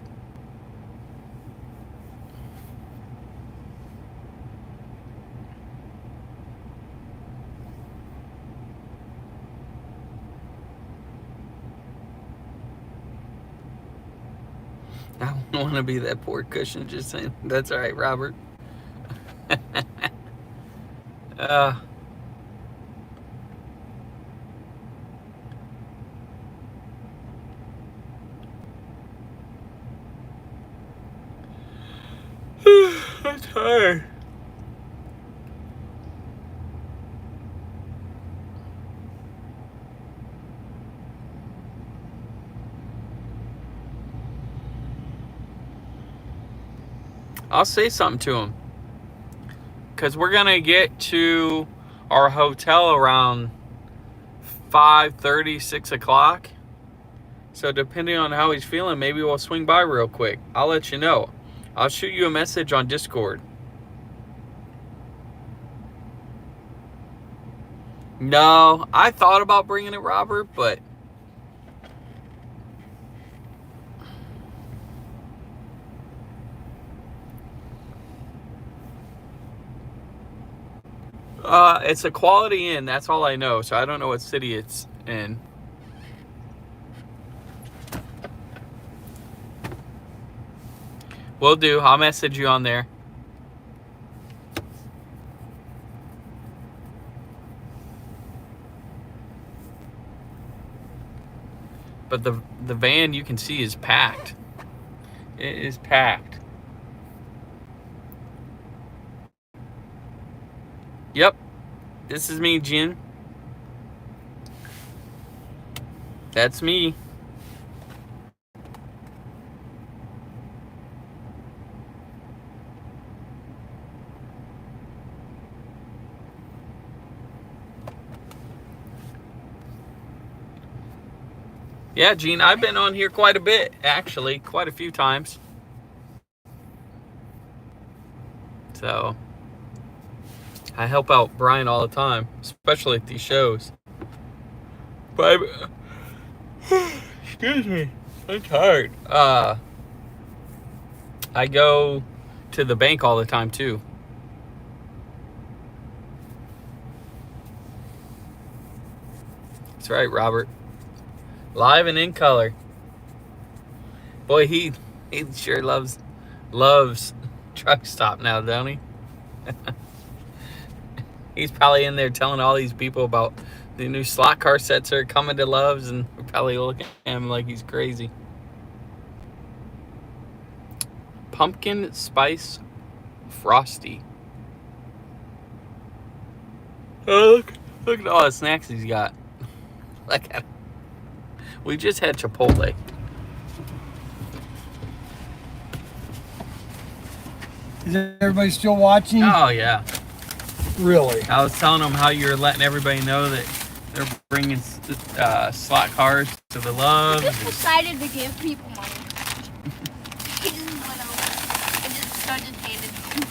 I don't want to be that poor cushion, just saying. That's all right, Robert. I'm tired. I'll say something to him, because we're gonna get to our hotel around 5:30, 6 o'clock. So depending on how he's feeling, maybe we'll swing by real quick. I'll let you know. I'll shoot you a message on Discord. No, I thought about bringing it, Robert, but It's a Quality Inn. That's all I know. So I don't know what city it's in. Will do. I'll message you on there. But the van you can see is packed. It is packed. Yep. This is me, Jin. That's me. Yeah, Gene, I've been on here quite a bit, actually, quite a few times. So, I help out Brian all the time, especially at these shows. But excuse me, I'm tired. I go to the bank all the time too. That's right, Robert. Live and in color. Boy, he sure loves Truck Stop now, don't he? He's probably in there telling all these people about the new slot car sets are coming to Love's, and we're probably looking at him like he's crazy. Pumpkin Spice Frosty. Oh, look at all the snacks he's got. Look at him. We just had Chipotle. Is everybody still watching? Oh, yeah. Really? I was telling them how you're letting everybody know that they're bringing slot cars to the Loves. He just decided to give people money. He just went over and just started handing them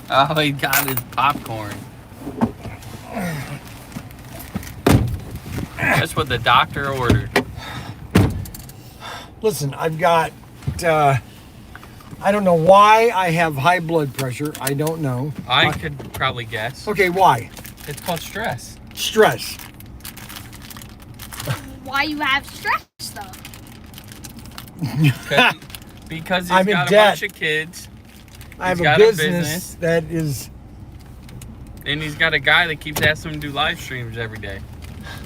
money. Oh, he got his popcorn. That's what the doctor ordered. Listen, I've got, I don't know why I have high blood pressure. I don't know. I could probably guess. Okay, why? It's called stress. Stress. Why you have stress though? Because he's I'm in got a debt. bunch of kids. I have He's a got business that is... And he's got a guy that keeps asking him to do live streams every day.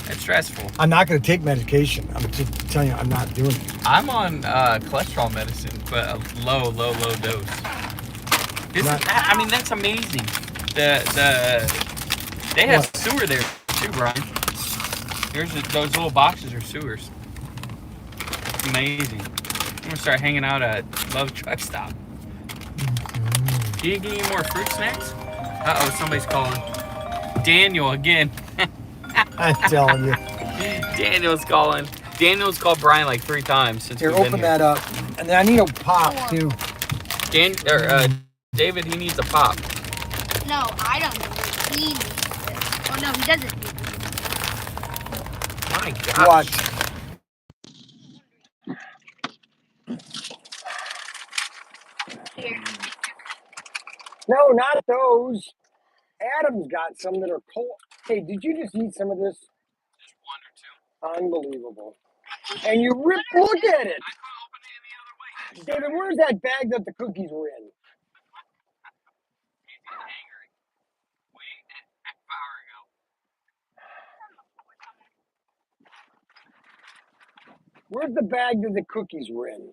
That's stressful. I'm not going to take medication. I'm just telling you, I'm not doing it. I'm on cholesterol medicine, but a low dose. I mean, that's amazing. They have What? sewer there too, Brian. Those little boxes are sewers. It's amazing. I'm gonna start hanging out at Love Truck Stop. Can you get any more fruit snacks? Uh-oh, somebody's calling. Daniel again. I'm telling you. Daniel's calling. Daniel's called Brian like 3 times since Here, we've been open here. that up. And then I need a pop, too. David, he needs a pop. No, I don't know. He needs it. Oh no, he doesn't need it. My gosh. Watch. Here. No, not those. Adam's got some that are cold. Hey, did you just eat some of this? Just 1 or 2. Unbelievable. And you rip, look at it. I couldn't open it any other way. David, where's that bag that the cookies were in? He's getting angry. We ate that half hour ago. Where's the bag that the cookies were in? What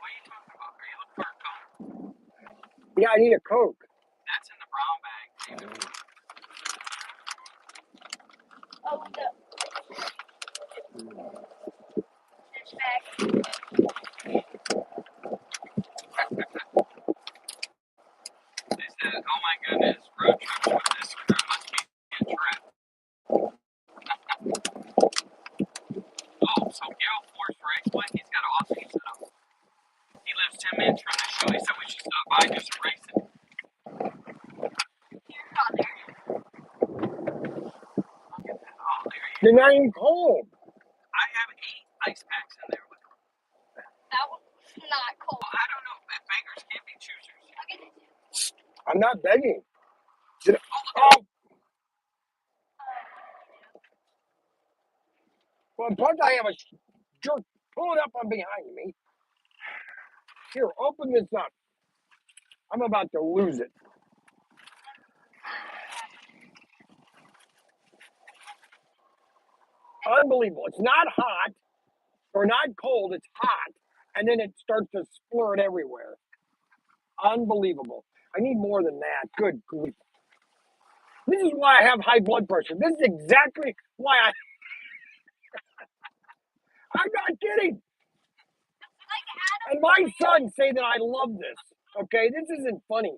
are you talking about? Are you looking for a Coke? Yeah, I need a Coke. That's in the brown bag, David. Oh, this bag. They said, oh my goodness, road trips with this crew must be a trip. Oh, so Gale Force for X-Play, he's got an awesome setup. He lives 10 minutes from the show. He said we should stop by and do some racing. Here, Father. Look at that. Oh, there he is. They're not even cold. I have 8 ice packs in there with him. That one's not cold. Well, I don't know. Beggars can't be choosers. Look at it. I'm not begging. Oh, well, plus I have a jerk pulling up on behind me. Here, open this up. I'm about to lose it. Unbelievable. It's not hot or not cold. It's hot. And then it starts to splurt everywhere. Unbelievable. I need more than that. Good grief. This is why I have high blood pressure. This is exactly why I'm not kidding. And my son say that I love this. Okay, this isn't funny.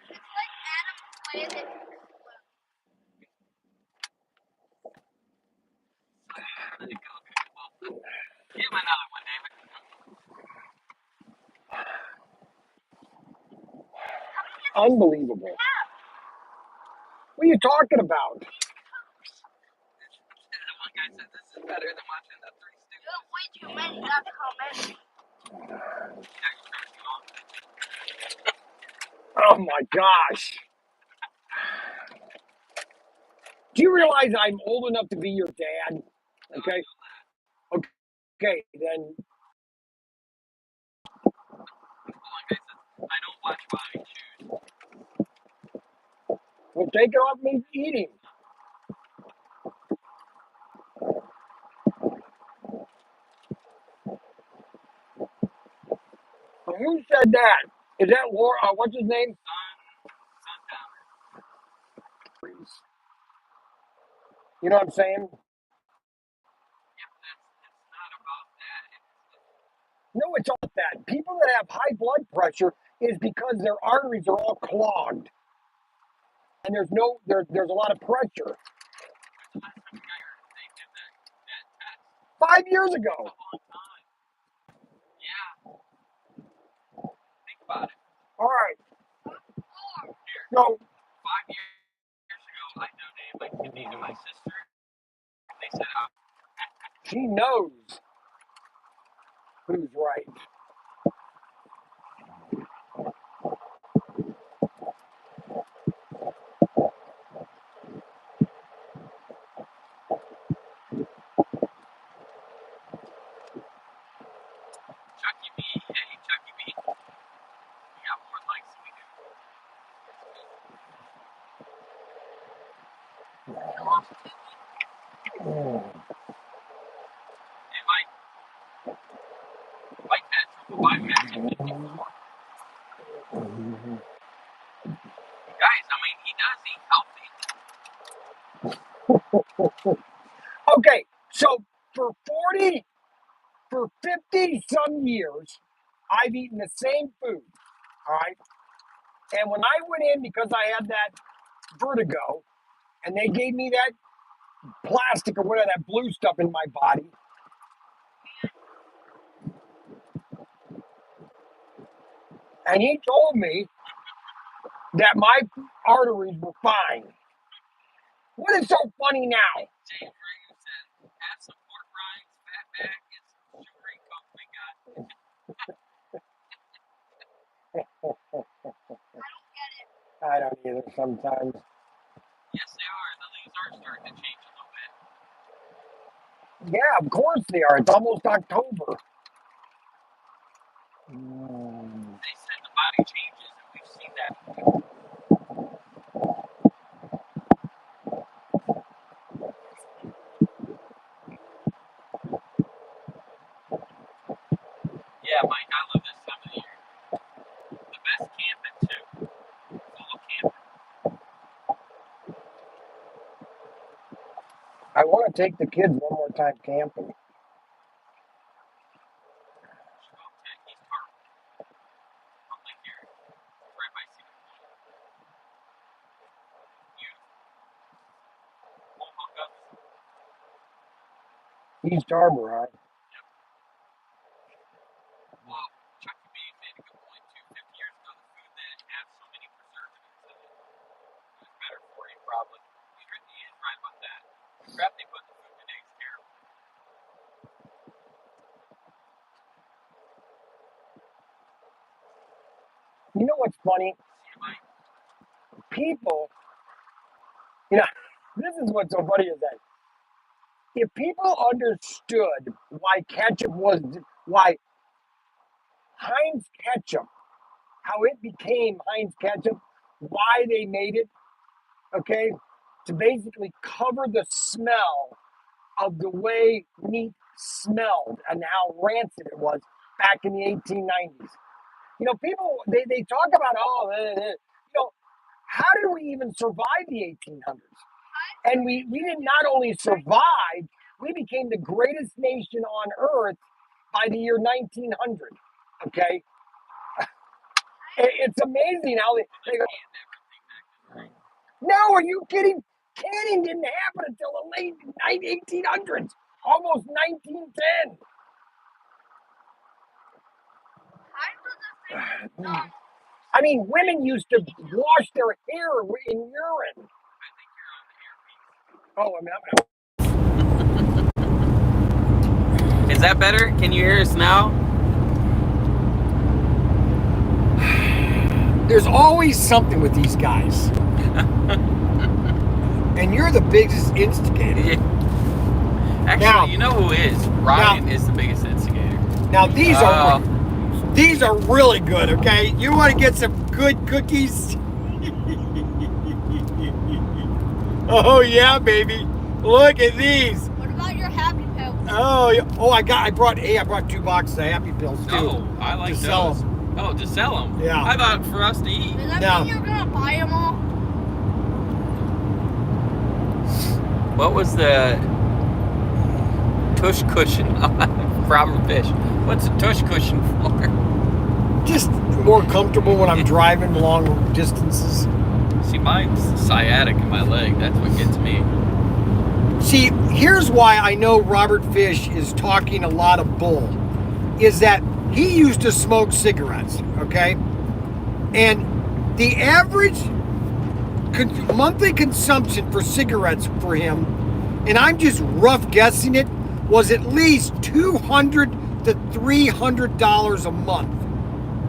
It's like Adam planned it. There you go. Give him another one, David. Unbelievable. What are you talking about? The one guy said this is better than watching the Three You Stooges. have way too many. That's how many. Oh my gosh. Do you realize I'm old enough to be your dad? Okay. Okay, then The one guy says, I don't watch buying shoes. we'll take it off me eating. Who said that? Is that Laura? What's his name? Sundowner. You know what I'm saying? Yeah, but it's not about that. No, it's all that. People that have high blood pressure is because their arteries are all clogged, and there's a lot of pressure. The last time I heard they did that test 5 years a ago. long time. Yeah, think about it. All right. Here, So 5 years ago, I donated my kidney to my sister. They said, she knows who's right. Chucky B, hey, Chucky B. We got more likes than we do. Hey, Mike had triple bypass at 54. Guys, I mean, he does eat healthy. Okay, so for 50 some years, I've eaten the same food. All right. And when I went in because I had that vertigo and they gave me that plastic or whatever, that blue stuff in my body, and he told me that my arteries were fine. What is so funny now? James Reagan said, have some pork rinds, fat back, and some sugary coke we got. I don't either sometimes. Yes, they are. The leaves are starting to change a little bit. Yeah, of course they are. It's almost October. They said the body changes, and we've seen that. Yeah, Mike, I love this time of the year. The best camping, too. Fall camping. I want to take the kids one more time camping. East Park. From Lake Erie. Right by Cedar Point. We'll hook up. East Harbor, huh? Well, Chucky B made a good point, too. 50 years ago, the food didn't have so many preservatives in it. It was better for you, probably. He is right about that. The crap they put in the food today is terrible. You know what's funny? people, you know, this is what's so funny is that if people understood why Heinz ketchup, how it became Heinz ketchup, why they made it, okay, to basically cover the smell of the way meat smelled and how rancid it was back in the 1890s. You know, people, they talk about, you know, how did we even survive the 1800s? And we did not only survive, we became the greatest nation on earth by the year 1900, okay? It's amazing how they go, no, are you kidding? Canning didn't happen until the late 1800s, almost 1910. I mean, women used to wash their hair in urine. Oh, I mean, Is that better? Can you hear us now? there's always something with these guys. And you're the biggest instigator. Yeah. Actually, Now- you know who is? Ryan is the biggest instigator. Now these are really good, okay? You want to get some good cookies? Oh yeah, baby. Look at these. What about your Happy Pills? I brought 2 boxes of Happy Pills too. Oh, I like to those. sell 'em. Oh, to sell them? Yeah. I thought for us to eat. Does that No. mean you're gonna buy them all? What was the tush cushion? Robert Fish. What's a tush cushion for? Just more comfortable when I'm driving long distances. See, mine's sciatic in my leg. That's what gets me. See, here's why I know Robert Fish is talking a lot of bull. Is that he used to smoke cigarettes, okay? And the average monthly consumption for cigarettes for him, and I'm just rough guessing it, was at least $200 to $300 a month.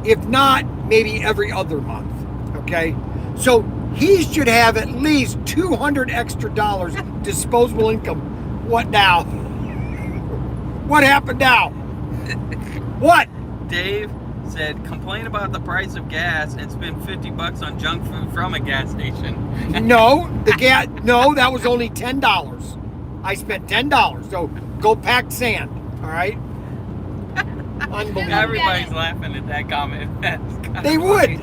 If not, maybe every other month, okay? So he should have at least $200 extra disposable income. What now? What happened now? What? Dave said, complain about the price of gas and spend $50 on junk food from a gas station. No, no, that was only $10. I spent $10. So go pack sand, all right? Unbelievable. Everybody's laughing at that comment. They would.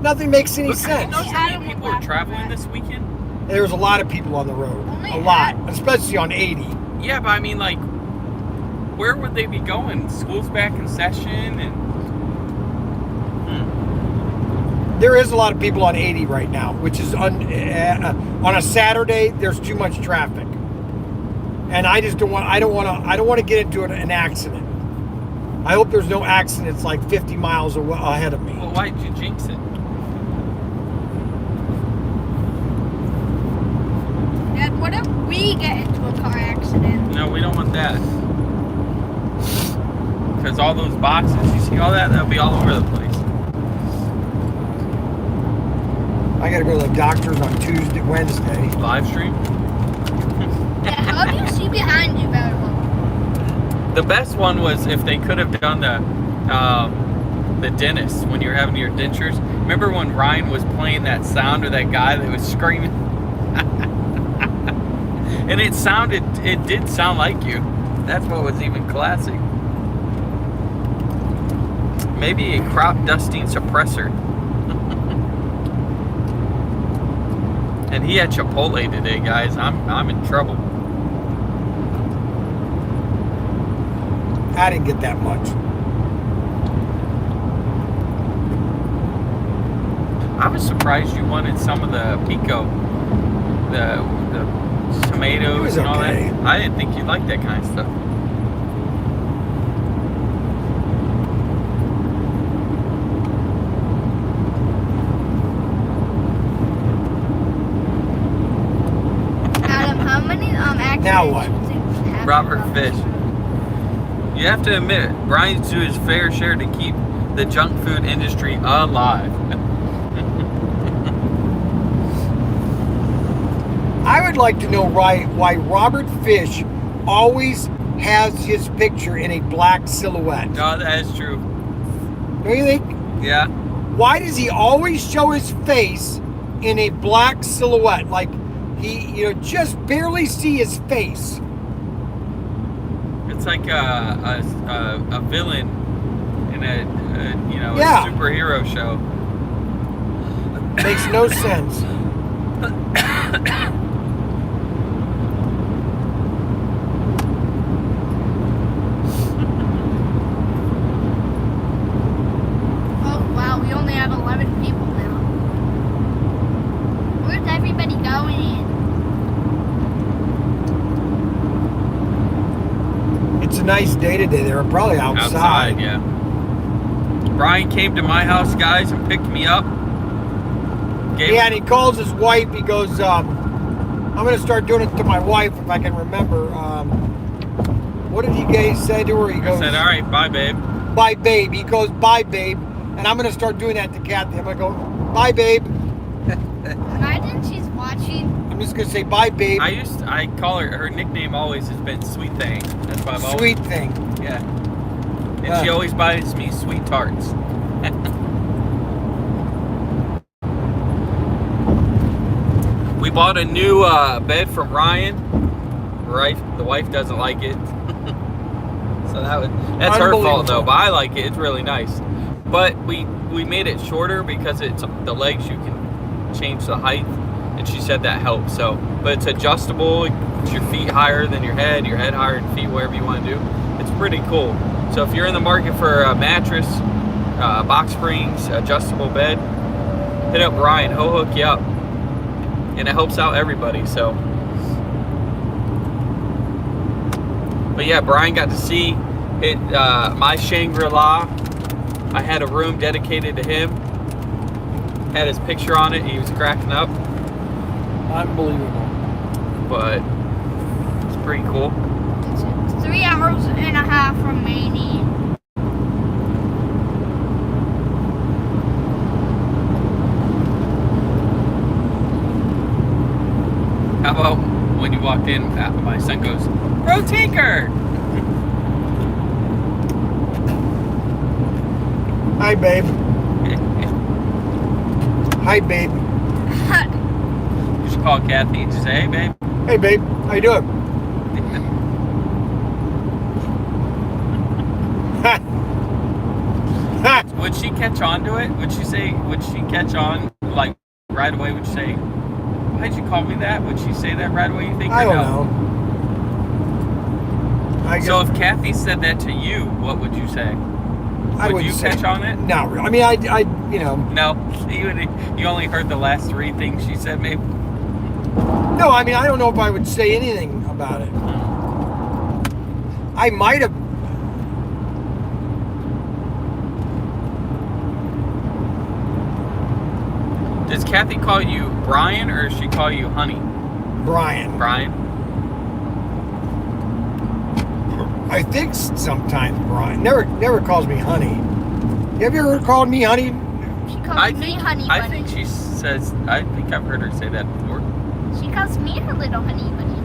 Nothing makes any Look, you sense. know how many people are traveling this weekend? There was a lot of people on the road. Only A lot, especially on 80. Yeah, but I mean, like, where would they be going? School's back in session, and There is a lot of people on 80 right now, which is on a Saturday. There's too much traffic, and I just don't want to get into an accident. I hope there's no accidents like 50 miles ahead of me. well, why'd you jinx it? Dad, what if we get into a car accident? No, we don't want that. Because all those boxes, you see all that? That'll be all over the place. I got to go to the doctor's on Wednesday. Live stream? Dad, how do you see behind you very well? The best one was if they could have done the dentist when you're having your dentures. Remember when Ryan was playing that sound of that guy that was screaming? And it did sound like you. That's what was even classic. Maybe a crop dusting suppressor. And he had Chipotle today, guys. I'm in trouble. I didn't get that much. I was surprised you wanted some of the pico, the tomatoes It was and all okay. that. I didn't think you'd like that kind of stuff. Adam, how many accidents Now what? do you think happened? Robert Fish. You have to admit, Brian's doing his fair share to keep the junk food industry alive. I would like to know why Robert Fish always has his picture in a black silhouette. No, that is true. Don't you think? Yeah. Why does he always show his face in a black silhouette? Like he, just barely see his face. It's like a villain in a Yeah. a superhero show. Makes no sense. Oh, wow, we only have 11 people now. Where's everybody going? It's a nice day today. They're probably outside. Yeah. Bryan came to my house, guys, and picked me up. Yeah, and he calls his wife. He goes, I'm going to start doing it to my wife if I can remember. What did he guys say to her? He goes, I said, all right, bye, babe. Bye, babe. He goes, bye, babe. And I'm going to start doing that to Kathy. I'm going to go, bye, babe. Imagine she's watching. I'm just going to say, bye, babe. I call her nickname always has been Sweet Thing. That's why I've always, Sweet thing. yeah. And she always buys me sweet tarts. We bought a new bed from Ryan. Right, the wife doesn't like it. So that's her fault though, but I like it. It's really nice. But we made it shorter because it's the legs, you can change the height, and she said that helps. So, but it's adjustable. It's your feet higher than your head higher than feet, whatever you want to do. It's pretty cool. So if you're in the market for a mattress, box springs, adjustable bed, hit up Ryan. He'll hook you up, and it helps out everybody. So, but yeah, Bryan got to see it. My Shangri-La. I had a room dedicated to him. Had his picture on it. He was cracking up. Unbelievable. But it's pretty cool. It's 3 hours and a half remaining. How about when you walked in, my son goes, ProTinker! Hi, babe. Hi, babe. You should call Kathy and just say, hey, babe. Hey, babe. How you doing? Would she catch on to it? Would she catch on, like, right away? Would she say, why'd you call me that? Would she say that right away, you think? I or don't no? know. So if Kathy said that to you, what would you say? Would you catch on it? Not really. I mean, I No. You only heard the last 3 things she said, maybe? No, I mean, I don't know if I would say anything about it. I might have. Does Kathy call you Bryan or does she call you Honey? Bryan. Bryan? I think sometimes Bryan. Never calls me honey. Have you ever called me honey? She calls me honey bunny. I think she says, I think I've heard her say that before. She calls me her little honey bunny.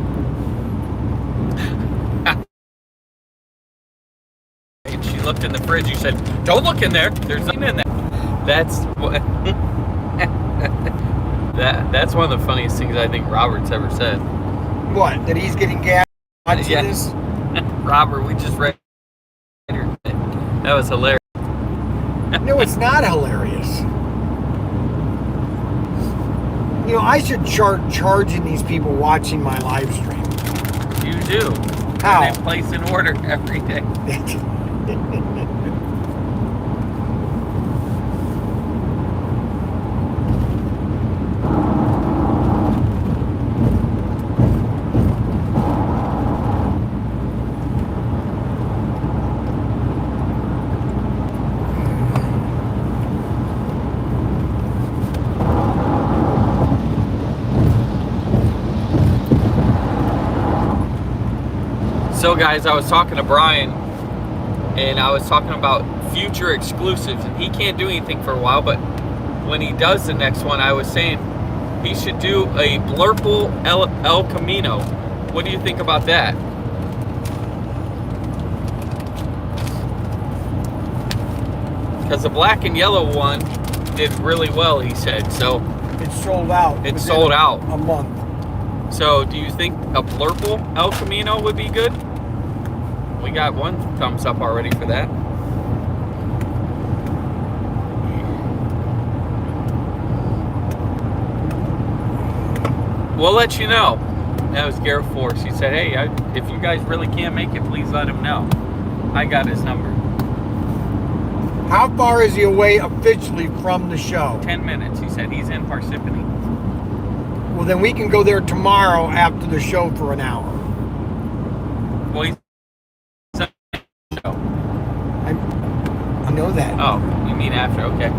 And she looked in the fridge. You said, don't look in there. There's nothing in there. That's what... That's one of the funniest things I think Robert's ever said. What? That he's getting gas? Watching Yeah. this? Robert, we just read your thing. That was hilarious. No, it's not hilarious. You know, I should start charging these people watching my live stream. You do. How? And they place an order every day. So guys, I was talking to Bryan and I was talking about future exclusives, and he can't do anything for a while, but when he does the next one, I was saying he should do a blurple El Camino. What do you think about that? Because the black and yellow one did really well, he said. So It's sold out. it's within sold out. a month. So do you think a blurple El Camino would be good? We got one thumbs up already for that. We'll let you know. That was Garrett Force. He said, hey, if you guys really can't make it, please let him know. I got his number. How far is he away officially from the show? 10 minutes. He said he's in Parsippany. Well, then we can go there tomorrow after the show for an hour. Well, he's... I know that. Oh, you mean after? Okay.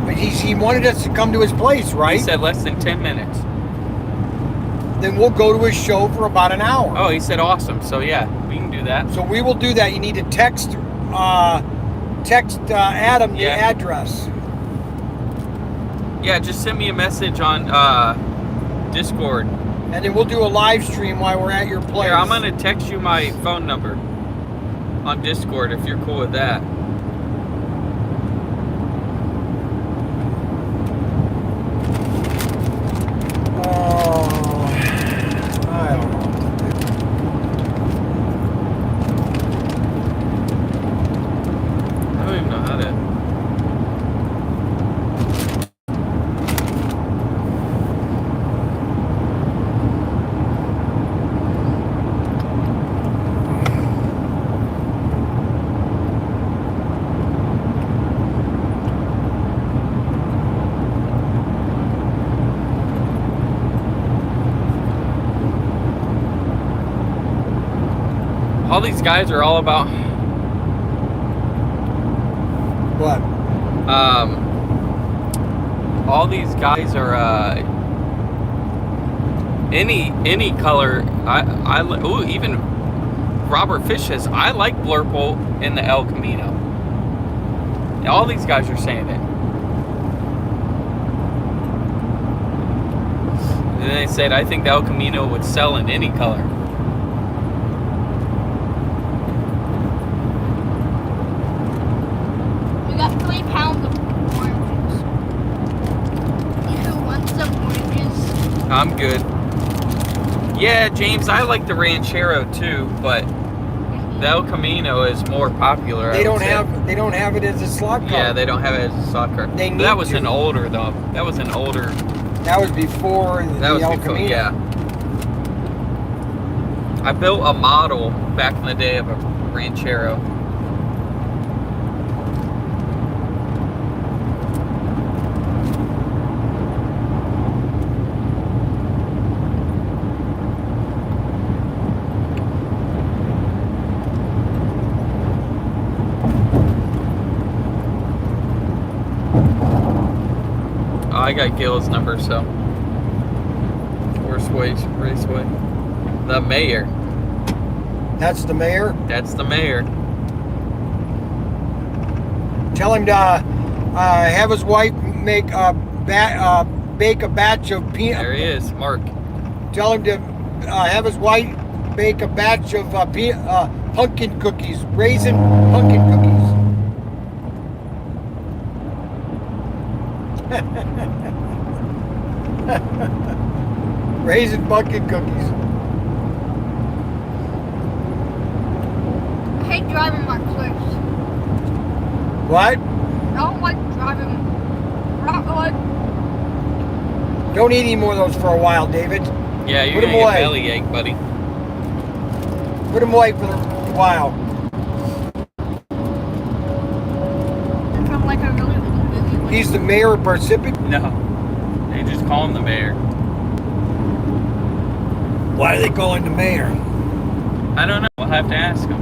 But he wanted us to come to his place, right? He said less than 10 minutes. Then we'll go to his show for about an hour. Oh, he said awesome. So, yeah, we can do that. So we will do that. You need to text Adam the Yeah. address. Yeah, just send me a message on Discord. And then we'll do a live stream while we're at your place. Here, I'm going to text you my phone number on Discord if you're cool with that. I don't know. I don't even know how to... All these guys are all about... What? All these guys are any color. Ooh, even Robert Fish says I like blurple in the El Camino. All these guys are saying it. And then they said I think the El Camino would sell in any color. We got 3 pounds of oranges. Who wants some oranges? I'm good. Yeah, James, I like the Ranchero too, but the El Camino is more popular. They don't have it as a slot car. Yeah, they don't have it as a slot car. They But need that was to. an older though. That was an older. That was before That the was El before. Camino. Yeah. I built a model back in the day of a Ranchero. I got Gil's number, so. Raceway. The mayor. That's the mayor. That's the mayor. Tell him to have his wife make bake a batch of peanut. There he is, Mark. Tell him to have his wife bake a batch of pumpkin cookies, raisin pumpkin cookies. Raisin pumpkin cookies. I hate driving my cliffs. What? I don't like driving. Like, Don't eat any more of those for a while, David. Yeah, you're Put 'em gonna get away. bellyache, buddy. Put them away for a while. from like a really movie. He's the mayor of Parsippany. No, they just call him the mayor. Why do they call him the mayor? I don't know. We'll have to ask him.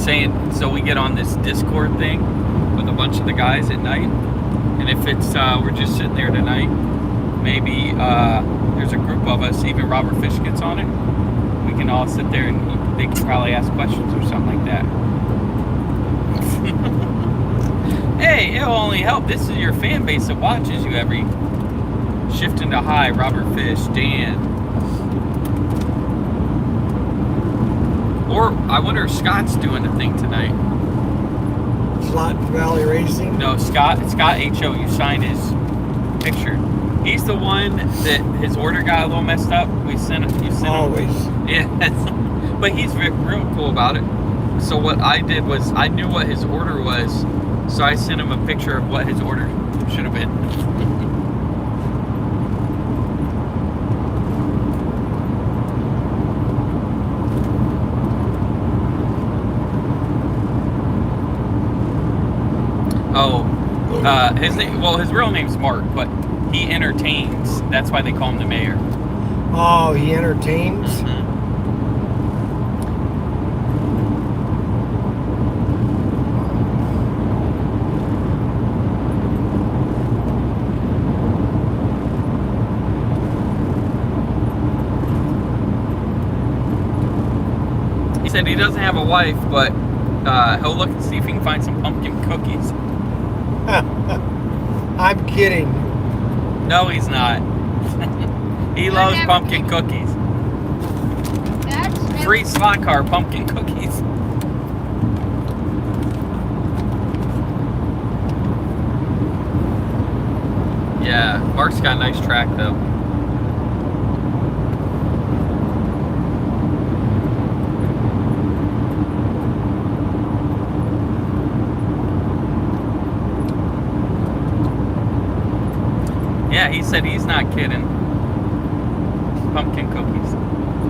saying, so we get on this Discord thing with a bunch of the guys at night, and if it's we're just sitting there tonight, maybe there's a group of us, even Robert Fish gets on it, we can all sit there and they can probably ask questions or something like that. Hey, it'll only help. This is your fan base that watches you every Shifting to High, Robert Fish, Dan. Or I wonder if Scott's doing a thing tonight. Slot Valley Racing. No, Scott H.O. You signed his picture. He's the one that his order got a little messed up. You sent Always. him. Yeah, but he's real cool about it. So what I did was I knew what his order was, so I sent him a picture of what his order should have been. His name, well, his real name's Mark, but he entertains. That's why they call him the mayor. Oh, he entertains? Mm-hmm. He said he doesn't have a wife, but he'll look and see if he can find some pumpkin cookies. I'm kidding. No, he's not. He loves pumpkin cookies. That's Free slot car pumpkin cookies. Yeah, Mark's got a nice track though. Yeah, he said he's not kidding. Pumpkin cookies.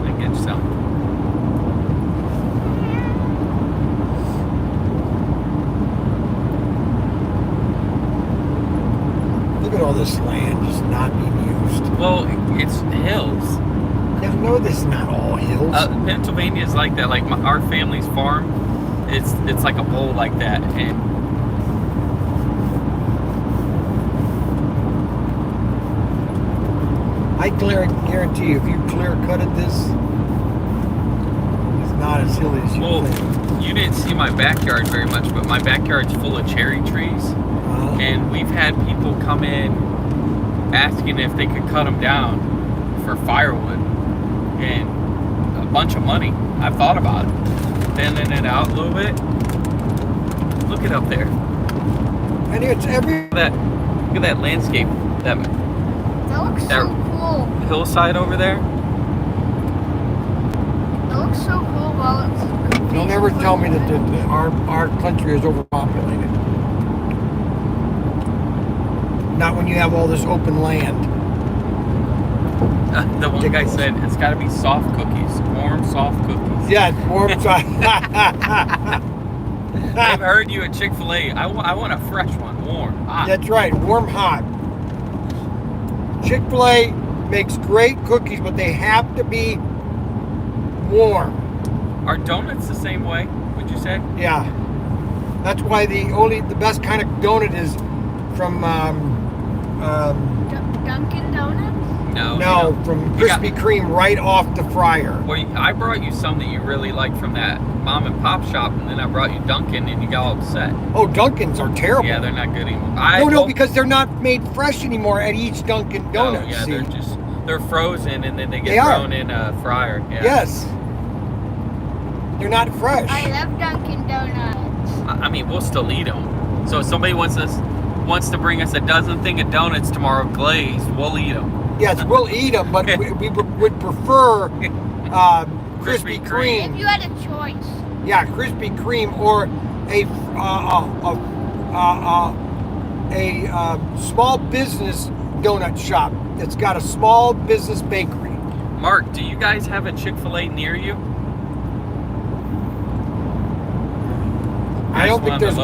I get you some. Look at all this land just not being used. Well, it's hills. No, this is not all hills. Pennsylvania is like that. Like our family's farm, it's like a bowl like that, and I guarantee you, if you clear cutted this, it's not as hilly as you well, think. you didn't see my backyard very much, but my backyard's full of cherry trees, and we've had people come in asking if they could cut them down for firewood, and a bunch of money. I've thought about it, thinning it out a little bit. Look it up there. And it's every... Look at that landscape, that looks so cool. hillside over there. It looks so cool while it's completely Don't ever tell me that our country is overpopulated. Not when you have all this open land. The one guy said it's got to be soft cookies, warm, soft cookies. Yeah, it's warm. I've heard you at Chick-fil-A. I want a fresh one, warm, hot. That's right, warm, hot. Chick-fil-A makes great cookies, but they have to be warm. Are donuts the same way, would you say? Yeah. That's why the best kind of donut is from Dunkin' Donuts? No. From Krispy Kreme right off the fryer. Well, I brought you some that you really like from that mom and pop shop, and then I brought you Dunkin', and you got all upset. Oh, Dunkin's are terrible. Yeah, they're not good anymore. No, because they're not made fresh anymore at each Dunkin' Donut. Oh, yeah, see? they're frozen, and then they get They are. thrown in a fryer. Yeah. Yes. They're not fresh. I love Dunkin' Donuts. I mean, we'll still eat them. So if somebody wants to bring us a dozen thing of donuts tomorrow glazed, we'll eat them. Yes, we'll eat them, but we would prefer Krispy Kreme. If you had a choice. Yeah, Krispy Kreme or a small business donut shop that's got a small business bakery. Mark, do you guys have a Chick-fil-A near you? I don't think there's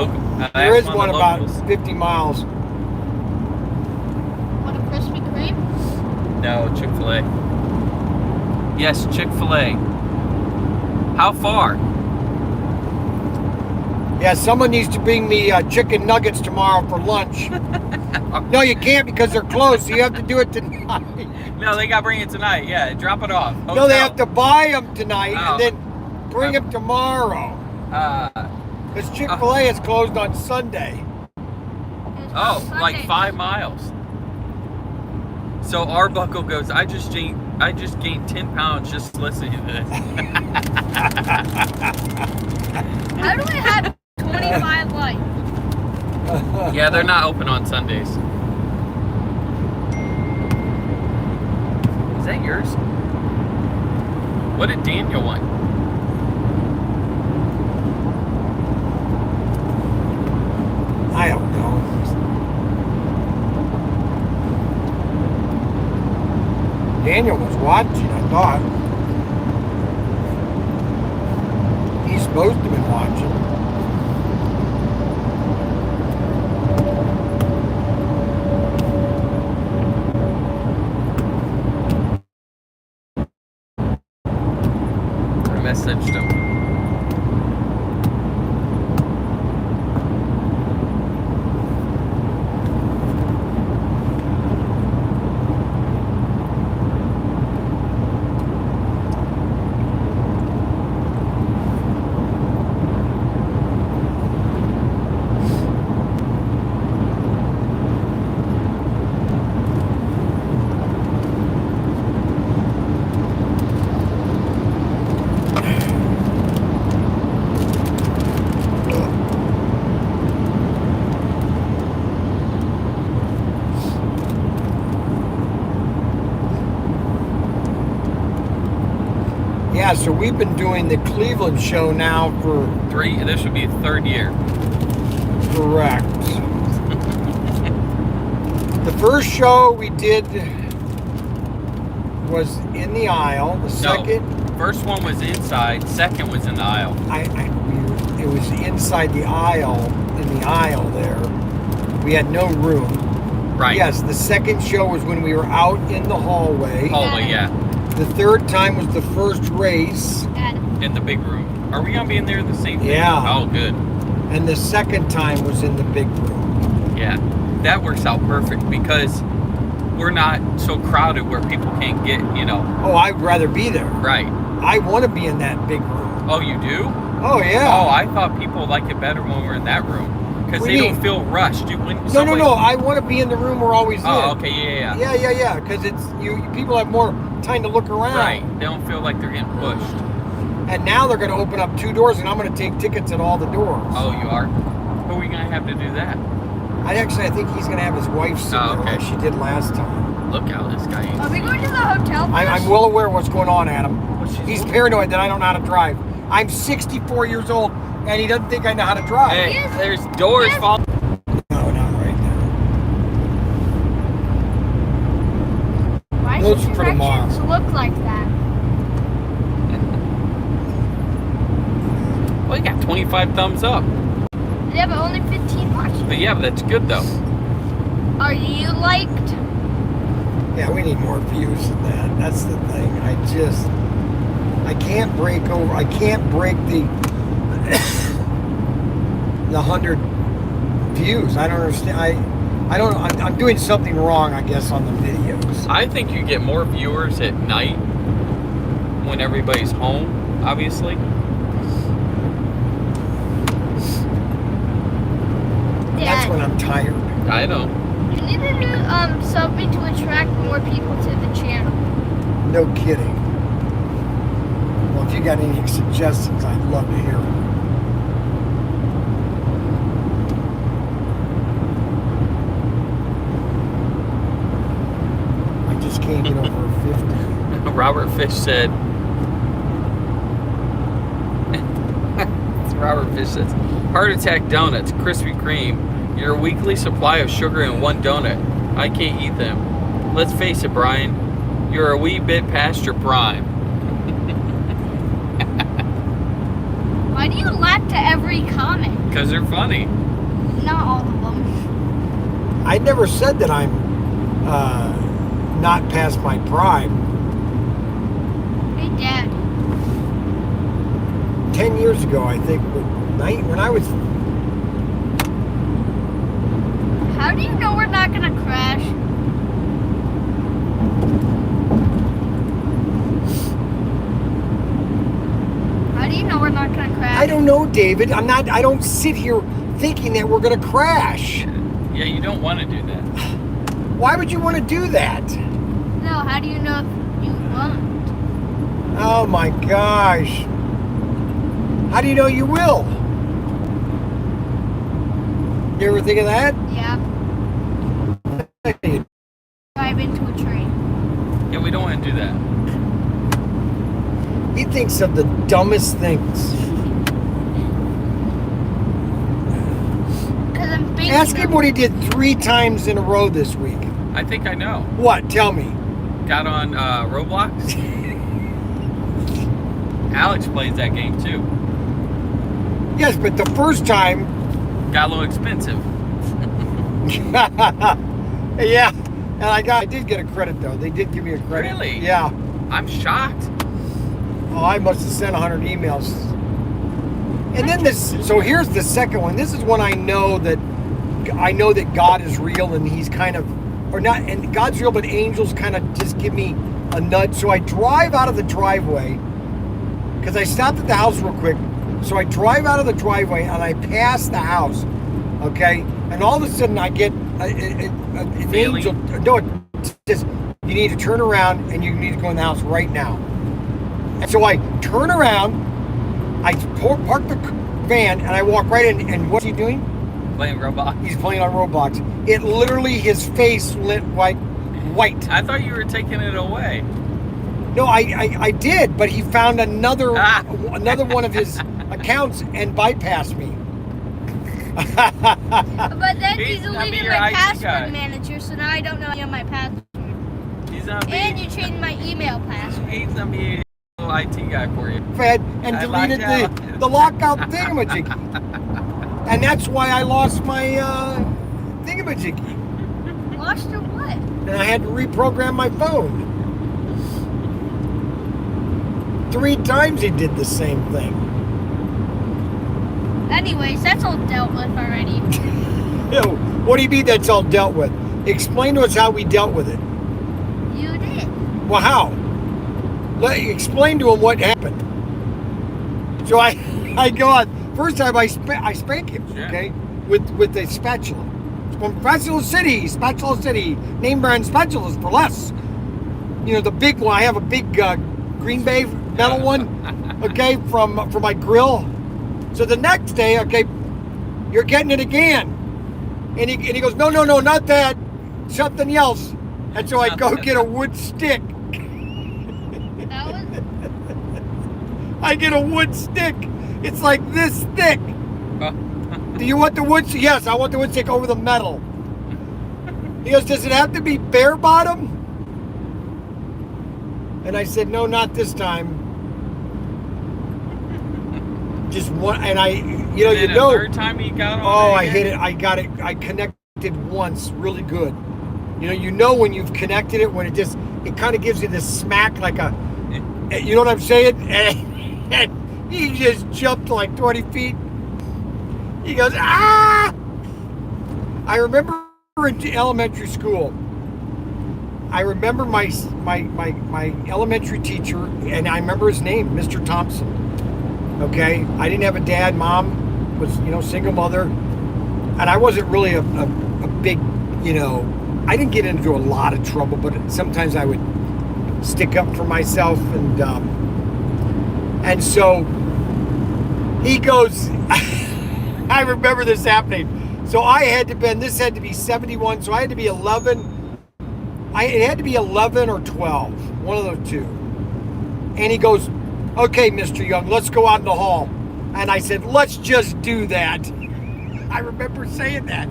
there is one about 50 miles. What, a Krispy Kreme? No, Chick-fil-A. Yes, Chick-fil-A. How far? Yeah, someone needs to bring me chicken nuggets tomorrow for lunch. No, you can't because they're closed, so you have to do it tonight. No, they got to bring it tonight. Yeah, drop it off. No, they have to buy them tonight Oh. and then bring them tomorrow. Because Chick-fil-A is closed on Sunday. Oh, like 5 miles. So Arbuckle goes, I just gained 10 pounds just listening to this. How do I have 25 likes? Yeah, they're not open on Sundays. Is that yours? What did Daniel want? I don't know. Daniel was watching, I thought. He's supposed to have been watching. I messaged him. Yeah, so we've been doing the Cleveland show now for... This would be the 3rd year. Correct. The first show we did was in the aisle. The second... No, first one was inside, second was in the aisle. It was inside the aisle, in the aisle there. We had no room. Right. Yes, the second show was when we were out in the hallway. Hallway, yeah. The third time was the first race. Adam. In the big room. Are we going to be in there the same thing? Yeah. Oh, good. And the second time was in the big room. Yeah. That works out perfect because we're not so crowded where people can't get, Oh, I'd rather be there. Right. I want to be in that big room. Oh, you do? Oh, yeah. Oh, I thought people like it better when we're in that room. Because What they do you don't mean? feel rushed. No. I want to be in the room we're always in. Oh, okay, yeah. Yeah. Because it's people have more time to look around. Right. They don't feel like they're getting pushed. And now they're going to open up 2 doors, and I'm going to take tickets at all the doors. Oh, you are? Who are we going to have to do that? I think he's going to have his wife sit Oh, there okay. like she did last time. Look how this guy Are is. we going to the hotel first? I'm well aware of what's going on, Adam. What's she He's doing? paranoid that I don't know how to drive. I'm 64 years old, and he doesn't think I know how to drive. Hey, Yes. there's doors Yes. falling. No, not right now. Why Those does for tomorrow. directions look like that? Well, you got 25 thumbs up. Yeah, but only 15 watching. But yeah, that's good though. Are you liked? Yeah, we need more views than that. That's the thing. I can't break over. I can't break the 100 views. I don't understand. I don't. I'm doing something wrong, I guess, on the videos. I think you get more viewers at night when everybody's home, obviously. That's when I'm tired. I know. You need to do something to attract more people to the channel. No kidding. Well, if you got any suggestions, I'd love to hear them. I just can't get over 50. Robert Fish said. Robert Fish says, Heart Attack Donuts, Krispy Kreme. Your weekly supply of sugar in one donut. I can't eat them. Let's face it, Brian. You're a wee bit past your prime. Why do you laugh to every comment? Because they're funny. Not all of them. I never said that I'm not past my prime. Hey, Dad. 10 years ago, I think, when I was. How do you know we're not gonna crash? How do you know we're not gonna crash? I don't know, David. I don't sit here thinking that we're gonna crash. Yeah, you don't want to do that. Why would you want to do that? No, how do you know if you won't? Oh my gosh. How do you know you will? You ever think of that? Yeah. Drive into a tree. Yeah, we don't want to do that. He thinks of the dumbest things. Because I'm thinking. Ask him what he did 3 times in a row this week. I think I know. What? Tell me. Got on Roblox. Alex plays that game too. Yes, but the first time. Got a little expensive. Yeah, and I did get a credit though. They did give me a credit. Really? Yeah. I'm shocked. Oh, I must have sent 100 emails. And then this. So here's the second one. This is when I know that God is real and He's kind of, or not, and God's real, but angels kind of just give me a nudge. So I drive out of the driveway because I stopped at the house real quick. So I drive out of the driveway and I pass the house, okay? And all of a sudden I get an angel. No, it's just, you need to turn around and you need to go in the house right now. And so I turn around, I park the van, and I walk right in. And what's he doing? Playing Roblox. He's playing on Roblox. It literally, his face went white. I thought you were taking it away. No, I did, but he found another one of his accounts and bypassed me. But then He's he's gonna be deleted your my IT password guy. manager, so now I don't know any of my password. He's gonna be. And you changed my email password. He's gonna be a little IT guy for you. Fed and I deleted locked out. the lockout thingamajiggy. And that's why I lost my thingamajiggy. Lost your what? And I had to reprogram my phone. 3 times he did the same thing. Anyways, that's all dealt with already. Yo, what do you mean that's all dealt with? Explain to us how we dealt with it. You did. Well, how? Explain to him what happened. So I go on. First time I spank him, Sure. okay, with a spatula. It's from Spatula City, name brand spatulas for less. You know, the big one. I have a big Green Bay metal one, okay, from my grill. So the next day, okay, you're getting it again. And he goes, no, not that. Something else. And so I go get a wood stick. That was. I get a wood stick. It's like this thick. Do you want the wood stick? Yes, I want the wood stick over the metal. He goes, does it have to be bare bottom? And I said, no, not this time. Just one, and The third time he got on. Oh, I hit it. I got it. I connected once, really good. You know when you've connected it, when it kind of gives you this smack, like a, you know what I'm saying? And he just jumped like 20 feet. He goes, ah! I remember in elementary school. I remember my elementary teacher, and I remember his name, Mr. Thompson. Okay, I didn't have a dad. Mom was, single mother, and I wasn't really a big, I didn't get into a lot of trouble, but sometimes I would stick up for myself, and so he goes. I remember this happening. So this had to be 71. So I had to be 11. It had to be 11 or 12, one of those two. And he goes, okay, Mr. Young, let's go out in the hall. And I said, let's just do that. I remember saying that.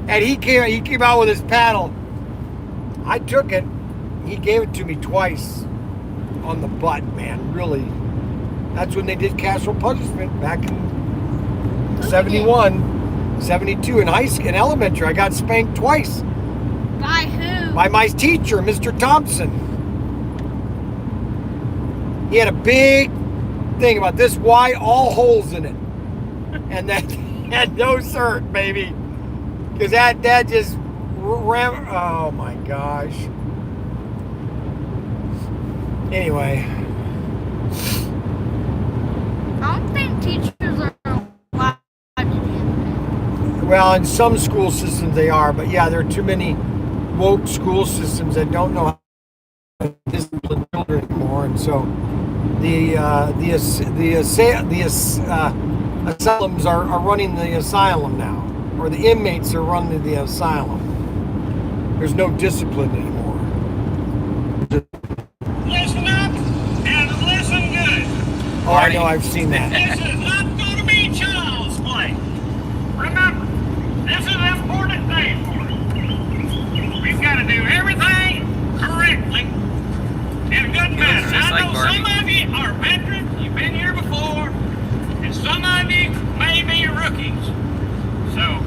And he came out with his paddle. I took it. He gave it to me twice on the butt, man, really. That's when they did capital punishment back in 71, 72 in in elementary. I got spanked twice. By who? By my teacher, Mr. Thompson. He had a big thing about this Y, all holes in it. and that had no cert, baby. Because that just ran. Oh my gosh. Anyway. I don't think teachers are allowed to do that. Well, in some school systems they are, but yeah, there are too many woke school systems that don't know how to discipline children anymore, and so the asylums are running the asylum now, or the inmates are running the asylum. There's no discipline anymore. Listen up and listen good. Oh, I know, I've seen that. This is not going to be child's play. Remember, this is an important day for us. We've got to do everything correctly in a good manner. just I like know Barbie. some of you are veterans, you've been here before, and some of you may be rookies. So,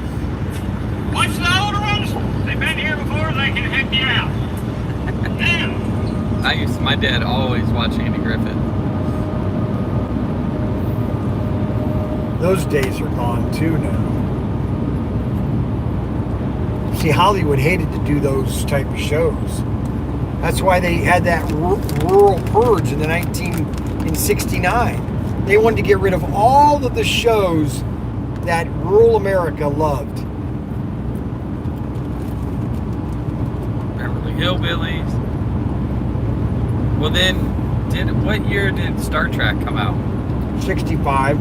watch the older ones. They've been here before, they can help you out. Now, My dad always watched Andy Griffith. Those days are gone too now. See, Hollywood hated to do those type of shows. That's why they had that rural purge in 1969. They wanted to get rid of all of the shows that rural America loved. Beverly Hillbillies. Well, then, what year did Star Trek come out? 65.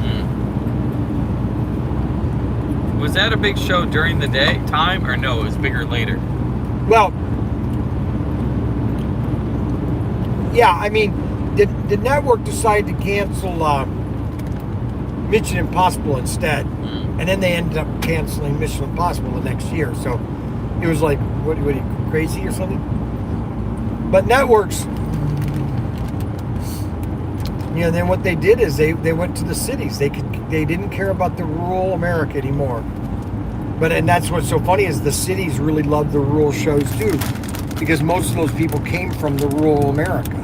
Was that a big show during the day time, or no? It was bigger later. Well, yeah, I mean, the network decided to cancel Mission Impossible instead, and then they ended up canceling Mission Impossible the next year. So it was like, what are you, crazy or something? But networks, then what they did is they went to the cities. They didn't care about the rural America anymore. And that's what's so funny is the cities really love the rural shows too, because most of those people came from the rural America,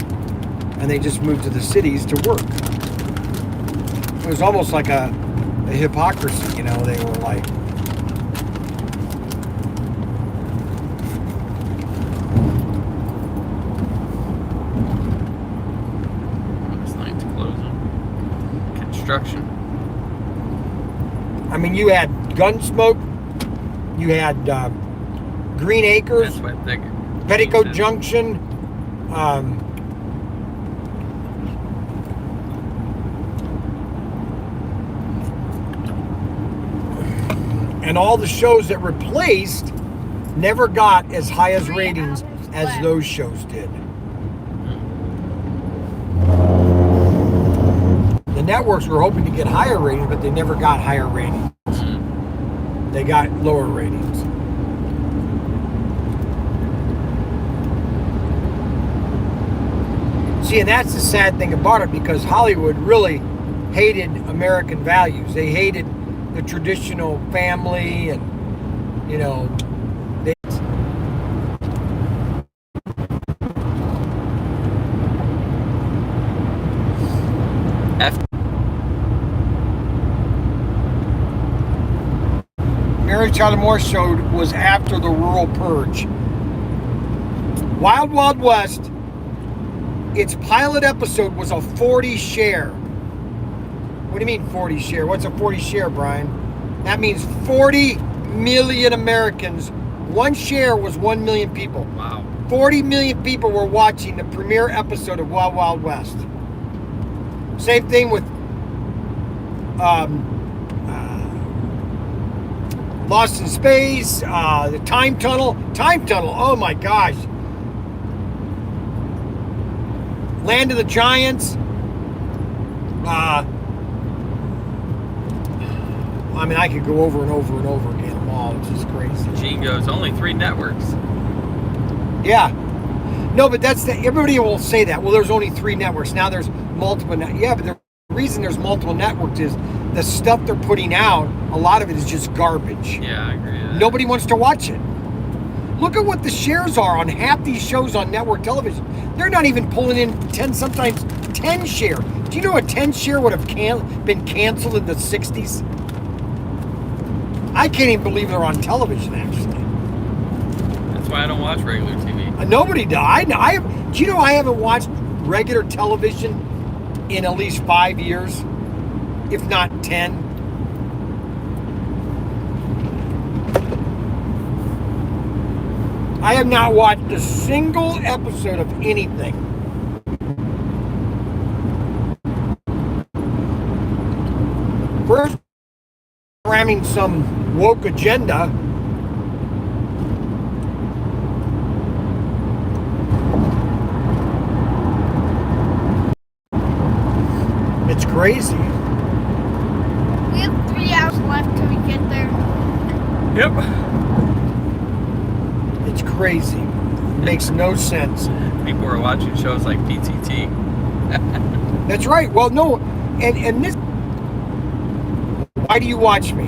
and they just moved to the cities to work. It was almost like a hypocrisy, they were like. Last night's closing. Construction. I mean, you had Gunsmoke, you had Green Acres, That's what they. Petticoat Junction, and all the shows that replaced never got as high as ratings as those shows did. The networks were hoping to get higher ratings, but they never got higher ratings. They got lower ratings. See, and that's the sad thing about it, because Hollywood really hated American values. They hated the traditional family, and they. Mary Tyler Moore Show was after the rural purge. Wild Wild West, its pilot episode was a 40 share. What do you mean 40 share? What's a 40 share, Brian? That means 40 million Americans. One share was 1 million people. Wow. 40 million people were watching the premiere episode of Wild Wild West. Same thing with Lost in Space, the Time Tunnel, oh my gosh. Land of the Giants. I mean, I could go over and over and over again them all. It's just crazy. Gene goes, only 3 networks. Yeah. No, but everybody will say that. Well, there's only 3 networks. Now there's multiple. Yeah, but the reason there's multiple networks is the stuff they're putting out, a lot of it is just garbage. Yeah, I agree with that. Nobody wants to watch it. Look at what the shares are on half these shows on network television. They're not even pulling in 10, sometimes 10 share. Do you know a 10 share would have been canceled in the 60s? I can't even believe they're on television, actually. That's why I don't watch regular TV. Nobody does. Do you know I haven't watched regular television in at least 5 years, if not 10? I have not watched a single episode of anything. First, ramming some woke agenda. It's crazy. We have 3 hours left till we get there. Yep. It's crazy. Makes no sense. People are watching shows like PTT. That's right. Well, no, and this. Why do you watch me?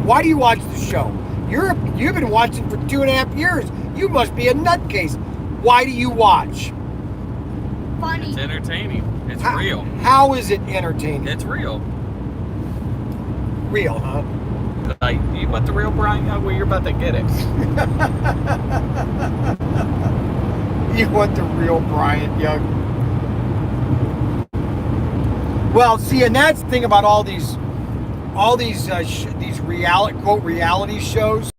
Why do you watch the show? You've been watching for 2.5 years. You must be a nutcase. Why do you watch? Funny. It's entertaining. It's real. How is it entertaining? It's real. Real, huh? Like, you want the real Bryan Young? Well, you're about to get it. You want the real Bryan Young? Well, see, and that's the thing about all these reality shows.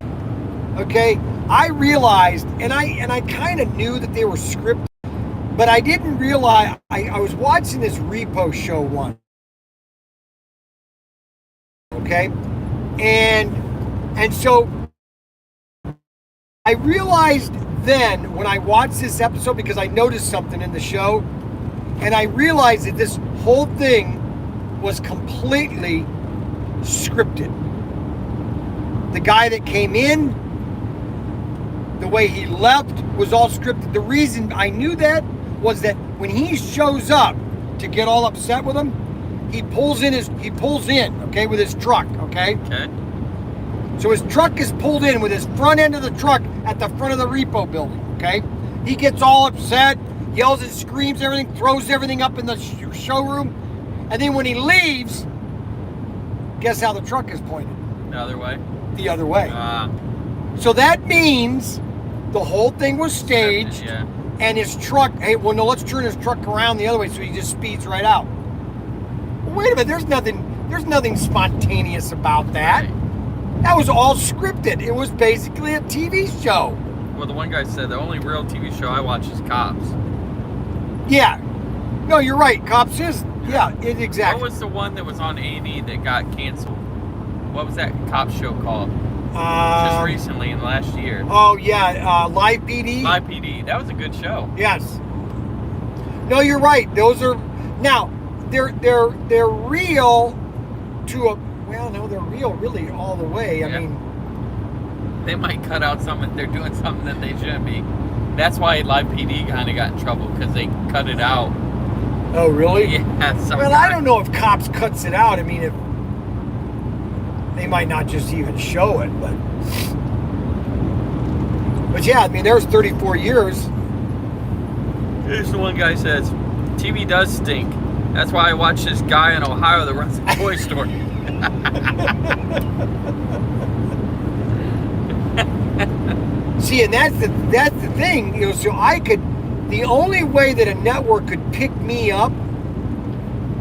Okay, I realized, and I kind of knew that they were scripted, but I didn't realize. I was watching this repo show once. Okay, and so I realized then when I watched this episode, because I noticed something in the show, and I realized that this whole thing was completely scripted. The guy that came in, the way he left was all scripted. The reason I knew that was that when he shows up to get all upset with him, he pulls in, okay, with his truck, okay? Okay. So his truck is pulled in with his front end of the truck at the front of the repo building, okay? He gets all upset, yells and screams everything, throws everything up in the showroom, and then when he leaves, guess how the truck is pointed? The other way? The other way. So that means the whole thing was staged, yeah. And his truck, hey, well, no, let's turn his truck around the other way so he just speeds right out. Well, wait a minute, there's nothing spontaneous about that. Right. That was all scripted. It was basically a TV show. Well, the one guy said the only real TV show I watch is Cops. Yeah. No, you're right. Cops is, yeah, exactly. What was the one that was on A&E that got canceled? What was that cop show called? Just recently in the last year. Oh, yeah, Live PD. Live PD. That was a good show. Yes. No, you're right. Those are, now, they're real to a, well, no, they're real really all the way. I mean, they might cut out some if they're doing something that they shouldn't be. That's why Live PD kind of got in trouble, because they cut it out. Oh, really? Yeah. Well, I don't know if Cops cuts it out. I mean, if they might not just even show it, but yeah, I mean, there's 34 years. Here's the one guy says, TV does stink. That's why I watch this guy in Ohio that runs a toy store. See, and that's the thing, you know. So the only way that a network could pick me up,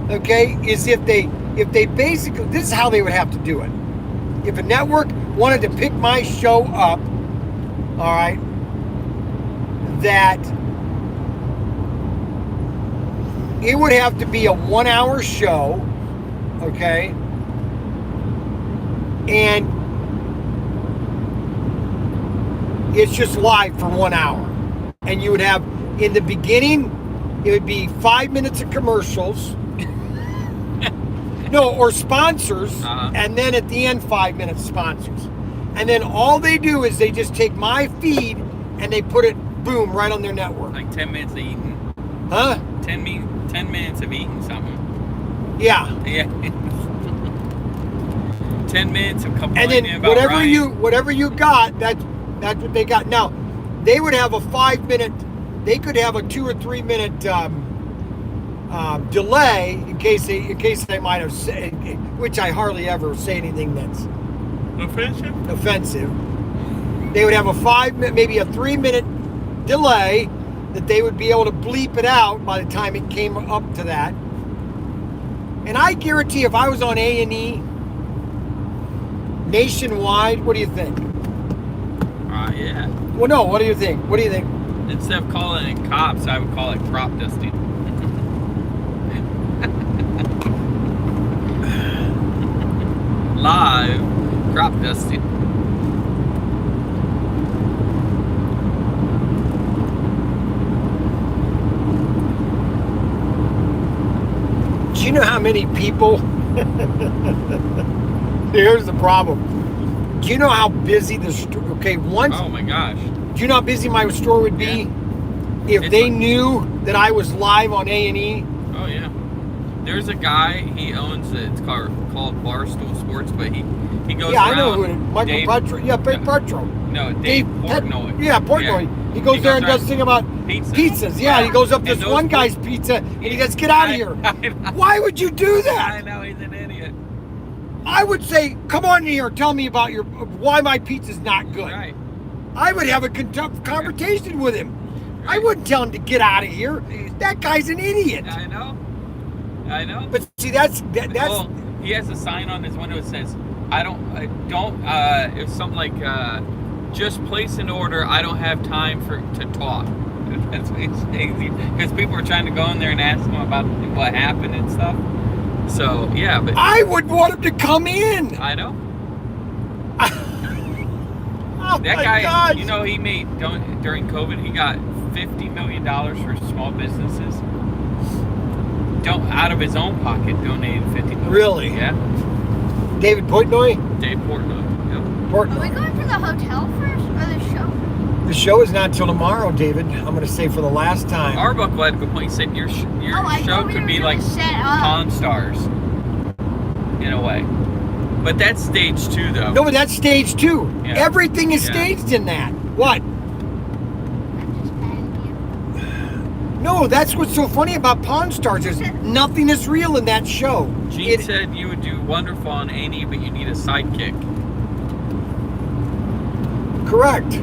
okay, is if they basically, this is how they would have to do it. If a network wanted to pick my show up, all right, that it would have to be a 1-hour show, okay, and it's just live for 1 hour. And you would have, in the beginning, it would be 5 minutes of commercials. No, or sponsors. And then at the end, 5 minutes sponsors. And then all they do is they just take my feed and they put it, boom, right on their network. Like 10 minutes of eating. Huh? 10 minutes of eating something. Yeah. Yeah. 10 minutes of complaining And then about whatever you got, that's what they got. Now, they would have a 5 minute, they could have a 2 or 3 minute delay in case they might have said, which I hardly ever say anything that's offensive. They would have a 5-minute, maybe a 3-minute delay that they would be able to bleep it out by the time it came up to that. And I guarantee if I was on A&E nationwide, what do you think? Yeah. Well, no, what do you think? What do you think? Instead of calling it cops, I would call it crop dusting. Live crop dusting. Do you know how many people? Here's the problem. Do you know how busy the store? Okay, once. Oh my gosh. Do you know how busy my store would be if It's they like- knew that I was live on A&E? Oh yeah. There's a guy, he owns it. It's called Barstool Sports, but he goes Yeah, around. I know who it is. Michael Dave- Petro. Yeah, Petro. No, Dave Portnoy. Yeah, Portnoy. He goes there and does around thing about pizzas. Yeah, he goes up And this those one guy's pizza and he goes, "Get out of here." I know. Why would you do I that? know, he's an idiot. I would say, "Come on here, tell me about your why my pizza's not good." Right. I would have a conversation with him. I wouldn't tell him to get out of here. That guy's an idiot. I know. But see, that's Well, he has a sign on his window that says, it was something like, just place an order, I don't have time to talk. That's what he's saying. Because people are trying to go in there and ask him about what happened and stuff. So, yeah, but I would want him to come in. I know. Oh That my guy, gosh. you know, he made, during COVID, he got $50 million for small businesses. Out of his own pocket, donated $50 million. Really? Yeah. David Portnoy? Dave Portnoy. Yep. Are we Portnoy. going to the hotel first or the show? The show is not until tomorrow, David. I'm going to say for the last time. Arbuckle had a good point. He said your I show thought we could were be gonna like set up. Pawn Stars, in a way. But that's stage 2, though. No, but that's stage 2. Yeah. Everything is Yeah. staged in that. What? I'm just adding you. No, that's what's so funny about Pawn Stars is nothing is real in that show. Gene said you would do wonderful on A&E, but you need a sidekick. Correct.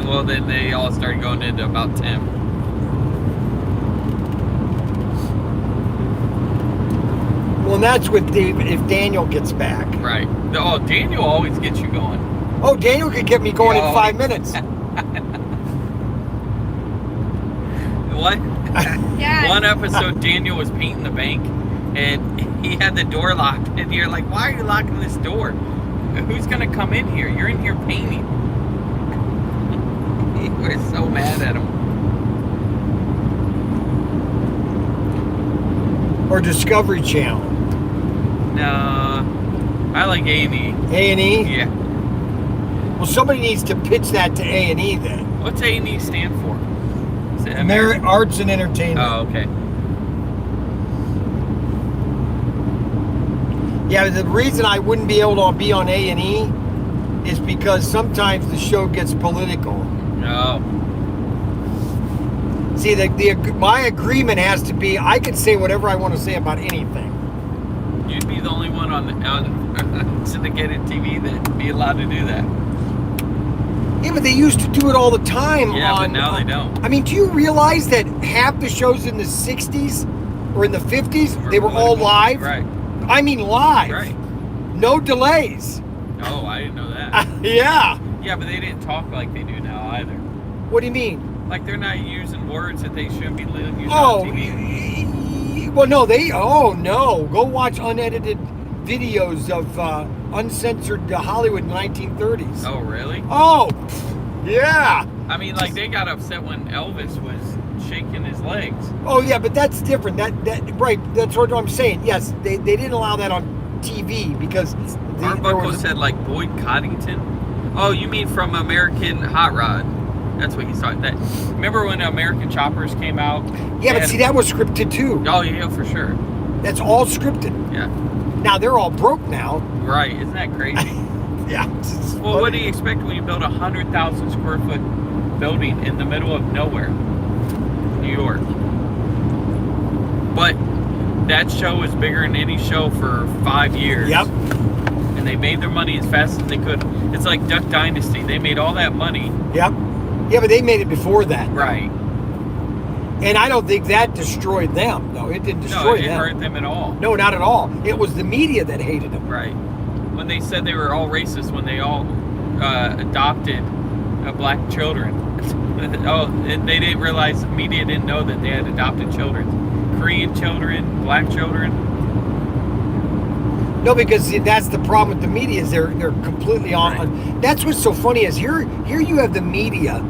Well, then they all started going into about Tim. Well, that's with David if Daniel gets back. Right. Oh, Daniel always gets you going. Oh, Daniel could get me going Oh. in 5 minutes. What? Dad. One episode, Daniel was painting the bank, and he had the door locked. And you're like, "Why are you locking this door? Who's gonna come in here? You're in here painting." He was so mad at him. Or Discovery Channel. No, I like A&E. A&E? Yeah. Well, somebody needs to pitch that to A&E then. What's A&E stand for? Is it Arts and Entertainment. Oh, okay. Yeah, the reason I wouldn't be able to be on A&E is because sometimes the show gets political. No. See, my agreement has to be I can say whatever I want to say about anything. You'd be the only one on syndicated TV that'd be allowed to do that. Yeah, but they used to do it all the time. Yeah, but now they don't. I mean, do you realize that half the shows in the 60s or in the 50s, they were all live? Right. I mean live. Right. No delays. Oh, I didn't know that. Yeah. Yeah, but they didn't talk like they do now either. What do you mean? Like they're not using words that they shouldn't be using Oh, on TV. well, no, no. Go watch unedited videos of uncensored Hollywood in the 1930s. Oh, really? Oh, yeah. I mean, like they got upset when Elvis was shaking his legs. Oh, yeah, but that's different. That right. That's what I'm saying. Yes, they didn't allow that on TV because there Arbuckle was said like Boyd Coddington. Oh, you mean from American Hot Rod? That's what he's talking. That remember when American Choppers came out? Yeah, but see, that was scripted too. Oh yeah, for sure. That's all scripted. Yeah. Now they're all broke now. Right? Isn't that crazy? Yeah. Well, what do you expect when you build a 100,000 square foot building in the middle of nowhere, New York? But that show was bigger than any show for 5 years. Yep. And and they made their money as fast as they could. It's like Duck Dynasty. They made all that money. Yep. Yeah, but they made it before that. Right. And I don't think that destroyed them, though. It didn't destroy No, it didn't them. hurt them at all. No, not at all. It was the media that hated them. Right. When they said they were all racist, when they all adopted black children. Oh, and they didn't realize, the media didn't know that they had adopted children. Korean children, black children. No, because see, that's the problem with the media is they're completely on. Right. That's what's so funny is here you have the media,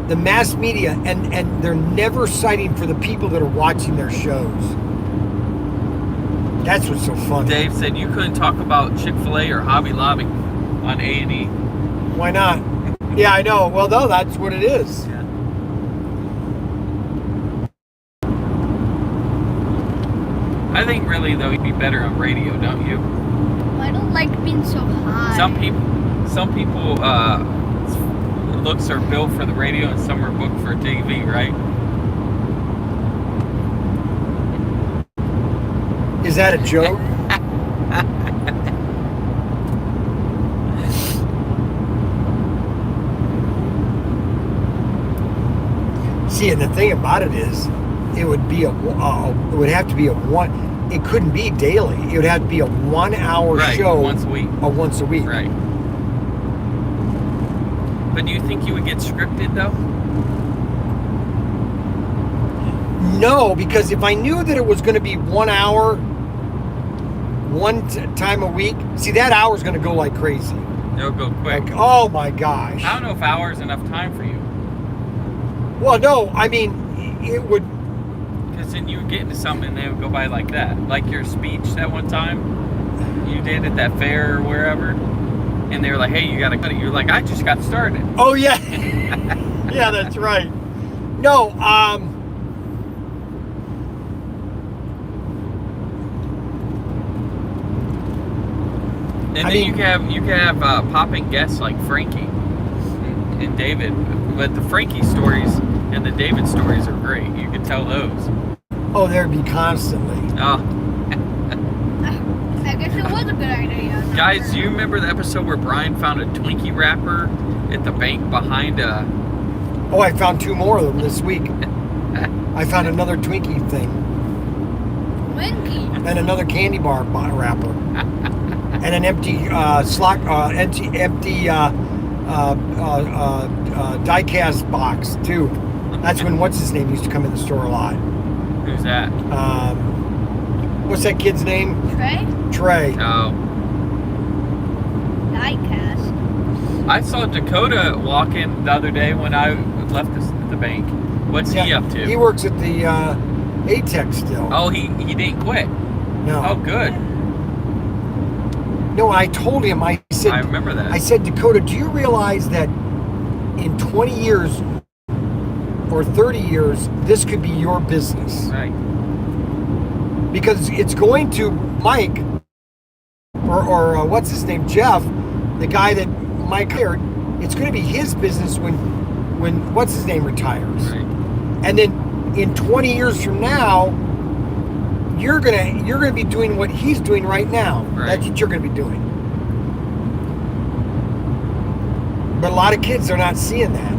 the mass media, and they're never citing for the people that are watching their shows. That's what's so funny. Dave said you couldn't talk about Chick-fil-A or Hobby Lobby on A&E. Why not? Yeah, I know. Well, no, that's what it is. Yeah. I think really though he'd be better on radio, don't you? I don't like being so high. Some people looks are built for the radio and some are booked for TV, right? Is that a joke? See, and the thing about it is, it would have to be a one. It couldn't be daily. It would have to be a 1 hour Right, show once a week. Once a week. Right. But do you think you would get scripted though? No, because if I knew that it was going to be 1 hour, time a week, see that hour's going to go like crazy. It'll go quick. Like, oh my gosh. I don't know if hour is enough time for you. Well, no, I mean, it would. Because then you would get into something and they would go by like that. Like your speech that one time you did at that fair or wherever. And they were like, hey, you got to cut it. You're like, I just got started. Oh, yeah. Yeah, that's right. No, And I then mean- you can have popping guests like Frankie and David. But the Frankie stories and the David stories are great. You can tell those. oh, there'd be constantly. Oh, I guess it was a good idea. guys, do you remember the episode where Brian found a Twinkie wrapper at the bank behind a... Oh, I found 2 more of them this week. I found another Twinkie thing Winky. and another candy bar wrapper and an empty die-cast box too. That's when what's his name used to come in the store a lot. Who's that? What's that kid's name? Trey? Trey. Oh. Diecast. I saw Dakota walking the other day when I left at the bank. What's he up to? He works at the ATEX still. Oh, he didn't quit. No. Oh, good. No, I told him, I said, I remember that. I said, Dakota, do you realize that in 20 years or 30 years, this could be your business? Right. Because it's going to Mike, or what's his name, Jeff, the guy that Mike hired, it's going to be his business when what's his name retires. Right. And then in 20 years from now, you're gonna be doing what he's doing right now. Right. That's what you're gonna be doing. But a lot of kids are not seeing that.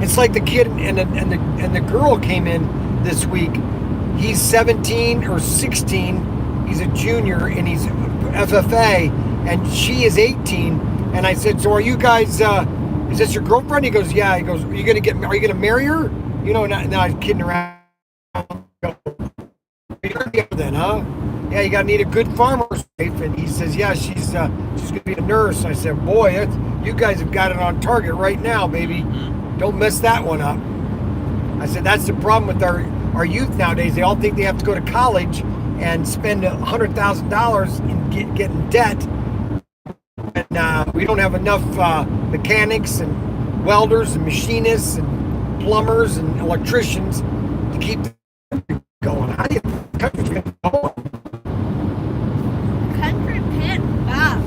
It's like the kid and the girl came in this week. He's 17 or 16. He's a junior and he's FFA, and she is 18. And I said, so are you guys? Is this your girlfriend? He goes, yeah. He goes, are you gonna marry her? You know, and I was kidding around. Then, huh? Yeah, you gotta need a good farmer's wife. And he says, yeah, she's gonna be a nurse. I said, boy, you guys have got it on target right now, baby. Don't mess that one up. I said, that's the problem with our youth nowadays. They all think they have to go to college and spend $100,000 and get in debt. And we don't have enough mechanics and welders and machinists and plumbers and electricians to keep going. How do you think the country's going to go? Country can't stop.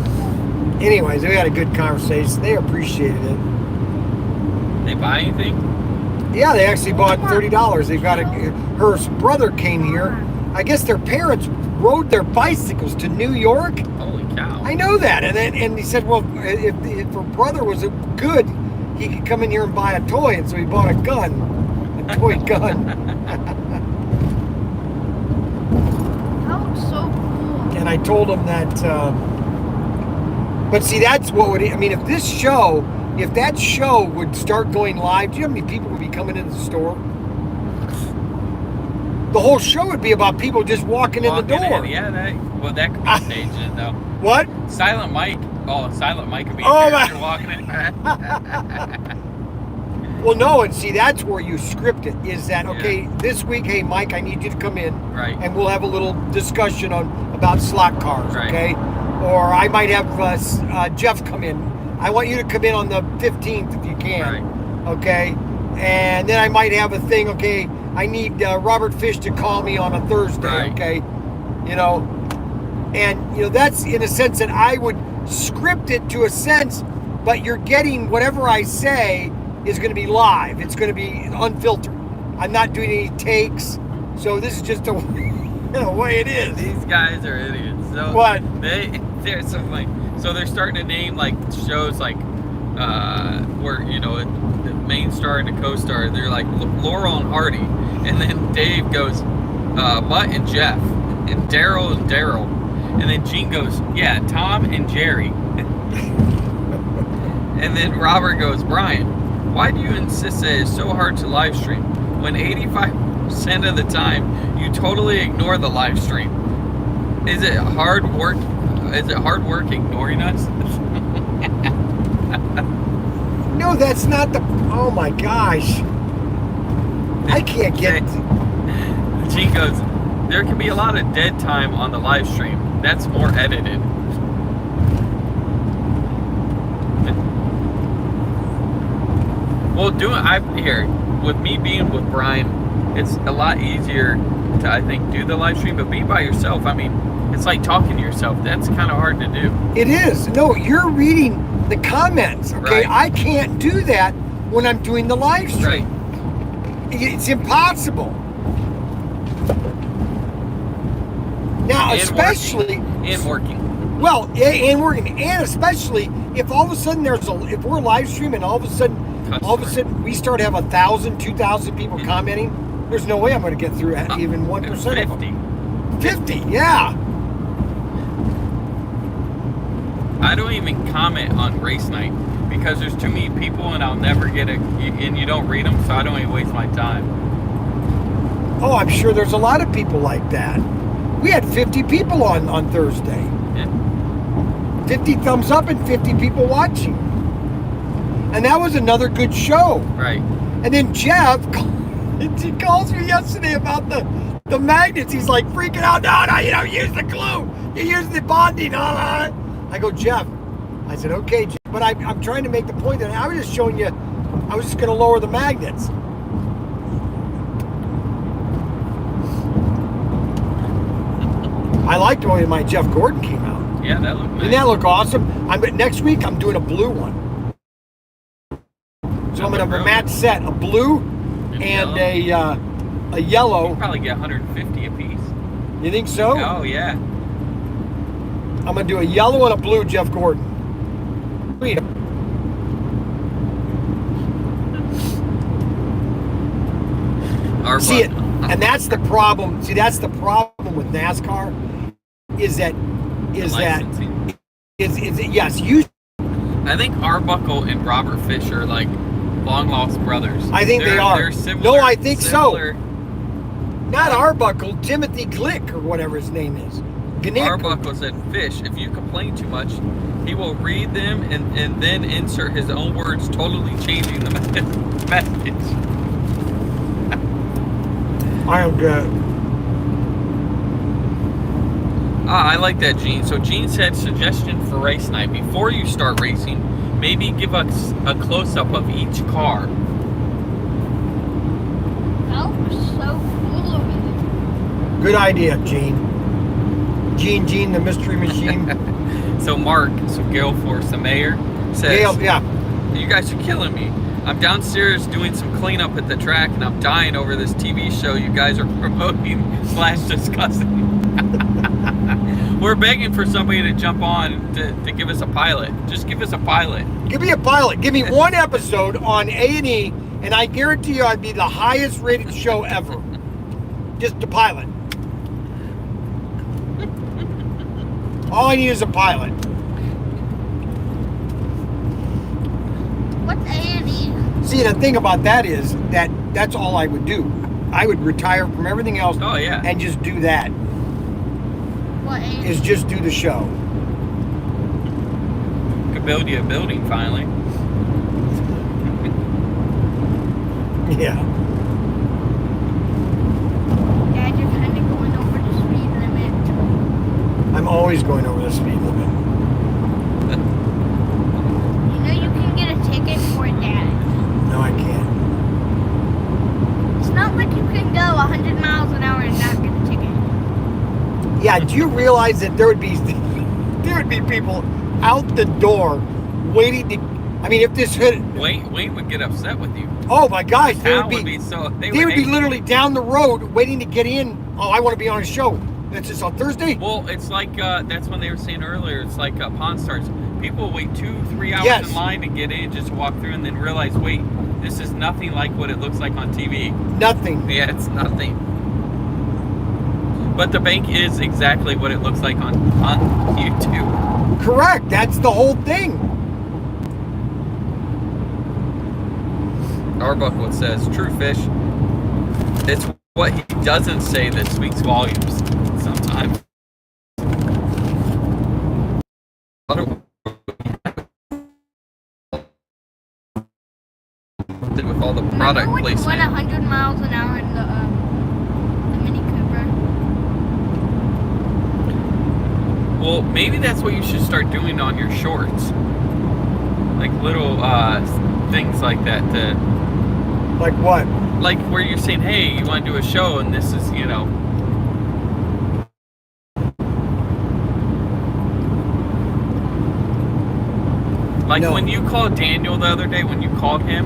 Anyways, we had a good conversation. They appreciated it. They buy anything? Yeah, they actually bought $30. They've got her brother came here. I guess their parents rode their bicycles to New York Holy cow. I know that. And he said, well, if her brother was good, he could come in here and buy a toy. And so he bought a gun, a toy gun. That looks so cool. And I told him that, but see, that's what would, I mean, if that show would start going live, do you know how many people would be coming into the store? The whole show would be about people just walking in the door. Yeah, that could be staged in though. What? Silent Mike. Oh, Silent Mike could be Oh, a character walking in. Well, no, and see, that's where you script it. Is that, okay, this week, hey, Mike, I need you to come in. Right. And we'll have a little discussion about slot cars, right. Okay? Or I might have Jeff come in. I want you to come in on the 15th if you can. Right. Okay? And then I might have a thing, okay, I need Robert Fish to call me on a Thursday, right. Okay? You know? And, you know, that's in a sense that I would script it to a sense, but you're getting whatever I say is going to be live. It's going to be unfiltered. I'm not doing any takes. So this is just the way it is. These guys are idiots. So what? They're so funny. So they're starting to name like shows like where, you know, the main star and the co-star, they're like Laurel and Hardy. And then Dave goes, Mutt and Jeff. And Daryl and Daryl. And then Gene goes, yeah, Tom and Jerry. And then Robert goes, Brian, why do you insist that it's so hard to live stream when 85% of the time you totally ignore the live stream? Is it hard work ignoring us? No, that's not the. Oh my gosh. I can't get. Gene goes, there can be a lot of dead time on the live stream. That's more edited. Well, with me being with Brian, it's a lot easier to, I think, do the live stream, but being by yourself, I mean, it's like talking to yourself. That's kind of hard to do. It is. No, you're reading the comments, okay? Right. I can't do that when I'm doing the live stream. Right. It's impossible. Now, And especially... working. Well, and working. And especially if all of a sudden if we're live streaming, all of a sudden we start to have 1,000, 2,000 people commenting, there's no way I'm going to get through even 1% of them. 50, yeah. I don't even comment on race night because there's too many people and I'll never get and you don't read them, so I don't even waste my time. Oh, I'm sure there's a lot of people like that. We had 50 people on Thursday. Yeah. 50 thumbs up and 50 people watching. And that was another good show. Right. And then Jeff, he calls me yesterday about the magnets. He's like freaking out. No, you don't use the glue. You use the bonding. I go, Jeff. I said, okay, Jeff. But I'm trying to make the point that I was just showing you, I was just going to lower the magnets. I liked the way my Jeff Gordon came out. Yeah, that looked nice. Didn't that look awesome? But next week I'm doing a blue one. So I'm going to have a match set, a blue and a yellow. You probably get 150 a piece. You think so? Oh yeah. I'm going to do a yellow and a blue Jeff Gordon. See it, and that's the problem. See, that's the problem with NASCAR. Is that yes, you. I think Arbuckle and Robert Fish are like long lost brothers. I think they are. They're similar. No, I think similar. so. Not Arbuckle, Timothy Glick or whatever his name is. Gnick. Arbuckle said, Fish, if you complain too much, he will read them and then insert his own words, totally changing the message. I am good. I like that, Gene. So Gene said, suggestion for race night. Before you start racing, maybe give us a close-up of each car. That was so cool over there. Good idea, Gene. Gene, the mystery machine. So Mark, Gale Force, the mayor, says, Gale, yeah. You guys are killing me. I'm downstairs doing some cleanup at the track and I'm dying over this TV show you guys are promoting / discussing. We're begging for somebody to jump on to give us a pilot. Just give us a pilot. Give me a pilot. Give me one episode on A&E, and I guarantee you I'd be the highest rated show ever. Just a pilot. All I need is a pilot. What's A&E? See, the thing about that is that's all I would do. I would retire from everything else Oh, yeah. and just do that. What A&E? Is just do the show. Could build you a building finally. Yeah. Dad, you're kind of going over the speed limit. I'm always going over the speed limit. You know you can get a ticket for it, Dad. No, I can't. It's not like you can go 100 miles an hour and not get a ticket. Yeah, do you realize that there would be people out the door waiting to? I mean, if this hit, Wayne would get upset with you. oh my gosh, they Town would be they they would be hate literally down the road waiting to get in. Oh, I want to be on a show. That's just on Thursday. Well, it's like that's when they were saying earlier. It's like Pawn Stars. People wait 2-3 hours Yes. in line to get in just to walk through, and then realize, wait, this is nothing like what it looks like on TV. Nothing. Yeah, it's nothing. But the bank is exactly what it looks like on YouTube. Correct. That's the whole thing. Arbuckle says, "True fish. It's what he doesn't say that speaks volumes. Sometimes." With all the product Remember when you went placement. 100 miles an hour in the Mini Cooper? Well, maybe that's what you should start doing on your shorts. Like little things like that. Like what? Like where you're saying, hey, you want to do a show and this is, you know. Like No. when you called Daniel the other day, when you called him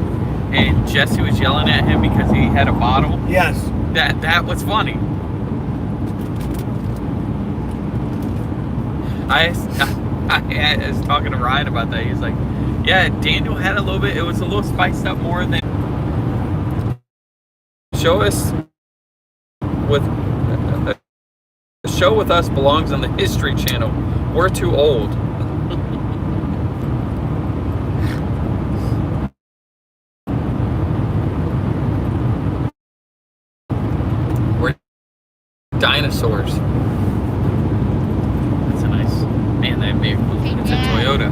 and Jesse was yelling at him because he had a bottle, Yes. that was funny. I was talking to Ryan about that. He's like, yeah, Daniel had a little bit. It was a little spiced up more than. Show us with a show with us belongs on the History Channel. We're too old. We're dinosaurs. That's a nice man. That vehicle. Hey, It's a Dad. Toyota.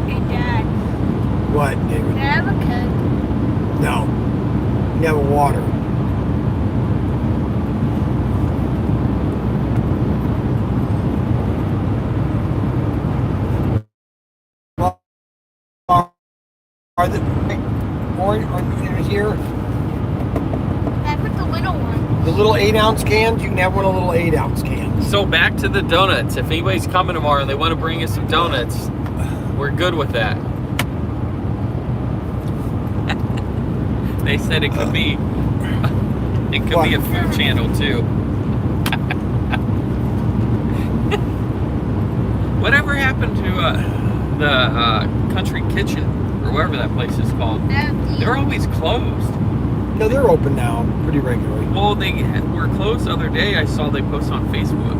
Hey, Dad, What, can David? I have a Coke? No. You have a water. Are the orange in here? I put the little one. The little 8-ounce cans? You can have one of the little 8-ounce cans. So back to the donuts. If anybody's coming tomorrow and they want to bring us some donuts, we're good with that. They said it could be a food channel too. Whatever happened to the Country Kitchen or wherever that place is called? They're always closed. No, they're open now pretty regularly. Well, they were closed the other day. I saw they post on Facebook.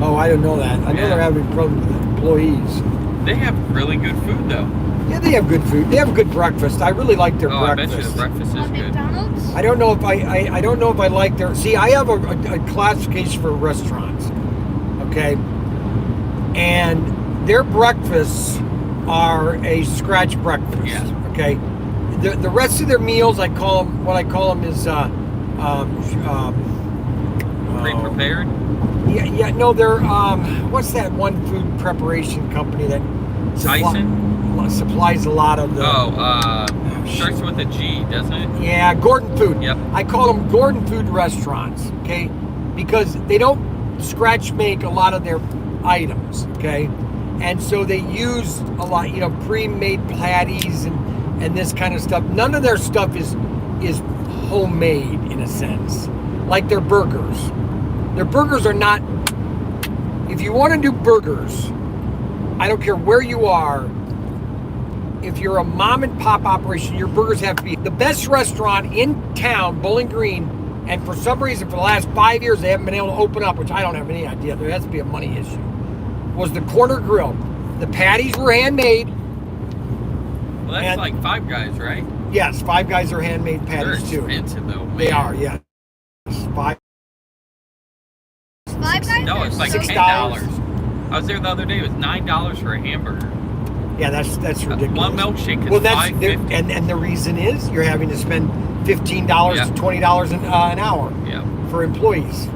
Oh, I didn't know that. I know Yeah. they're having problems with employees. They have really good food though. Yeah, they have good food. They have a good breakfast. I really like their Oh, I bet breakfast. you the breakfast is good. McDonald's? I don't know if I don't know if I like their. See, I have a classification for restaurants, okay, and their breakfasts are a scratch breakfast. Yeah. Okay. The rest of their meals, I call them. What I call them is Pre-prepared. Yeah. No, they're what's that one food preparation company that supplies a lot of the. Starts with a G, doesn't it? Yeah, Gordon Food. Yep. I call them Gordon Food restaurants, okay? Because they don't scratch make a lot of their items, okay? And so they use a lot, pre-made patties and this kind of stuff. None of their stuff is homemade in a sense, like their burgers. Their burgers are not. If you want to do burgers, I don't care where you are. If you're a mom and pop operation, your burgers have to be the best restaurant in town, Bowling Green. And for some reason, for the last 5 years, they haven't been able to open up, which I don't have any idea. There has to be a money issue. Was the Corner Grill. The patties were handmade. Well, that's like Five Guys, right? Yes, Five Guys are handmade patties They're too. expensive though. Man. They are, yes. Five Guys? No, it's like $6. $10. I was there the other day. It was $9 for a hamburger. Yeah, that's ridiculous. One milkshake is well, that's $5.50. and the reason is you're having to spend $15 to $20 an hour for employees.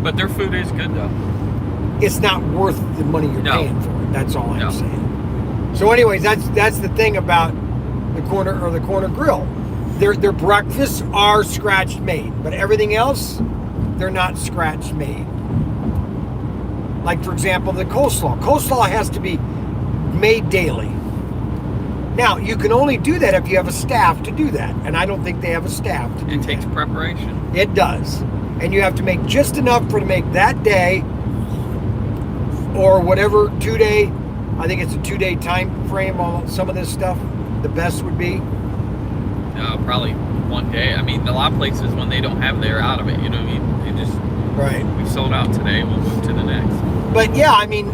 But their food is good though. It's not worth the money you're paying for it. That's all I'm saying. So, anyways, that's the thing about the corner grill. Their breakfasts are scratch made, but everything else, they're not scratch made. Like, for example, the coleslaw. Coleslaw has to be made daily. Now, you can only do that if you have a staff to do that, and I don't think they have a staff to do that. It takes preparation. It does. And you have to make just enough to make that day or whatever 2 day. I think it's a 2 day time frame on some of this stuff. The best would be. Probably 1 day. I mean, a lot of places, when they don't have, they're out of it. You know what I mean? They just, right. We sold out today, we'll move to the next. But yeah, I mean,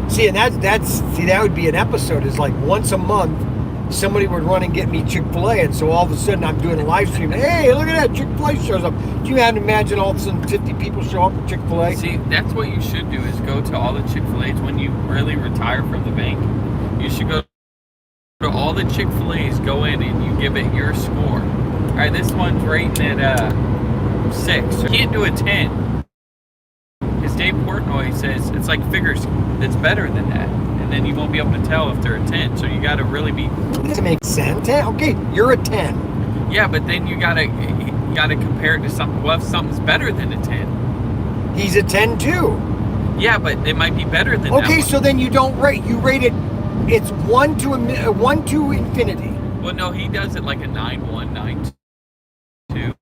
see, and that would be an episode. Is like once a month, somebody would run and get me Chick-fil-A, and so all of a sudden I'm doing a live stream. Hey, look at that! Chick-fil-A shows up. Do you have to imagine all of a sudden 50 people show up at Chick-fil-A? See, that's what you should do: is go to all the Chick-fil-A's when you really retire from the bank. You should go to all the Chick-fil-A's, go in, and you give it your score. All right, this one's rating at 6. You can't do a 10. Because Dave Portnoy says it's like figures that's better than that. And then you won't be able to tell if they're a 10. So you got to really be... Does it make sense? 10? Okay, you're a 10. Yeah, but then you got to compare it to something. Well, if something's better than a 10. He's a 10 too. Yeah, but it might be better than that. Okay, so then you don't rate. You rate it... It's 1 to infinity. Well, no, he does it like a 9-1, 9-2.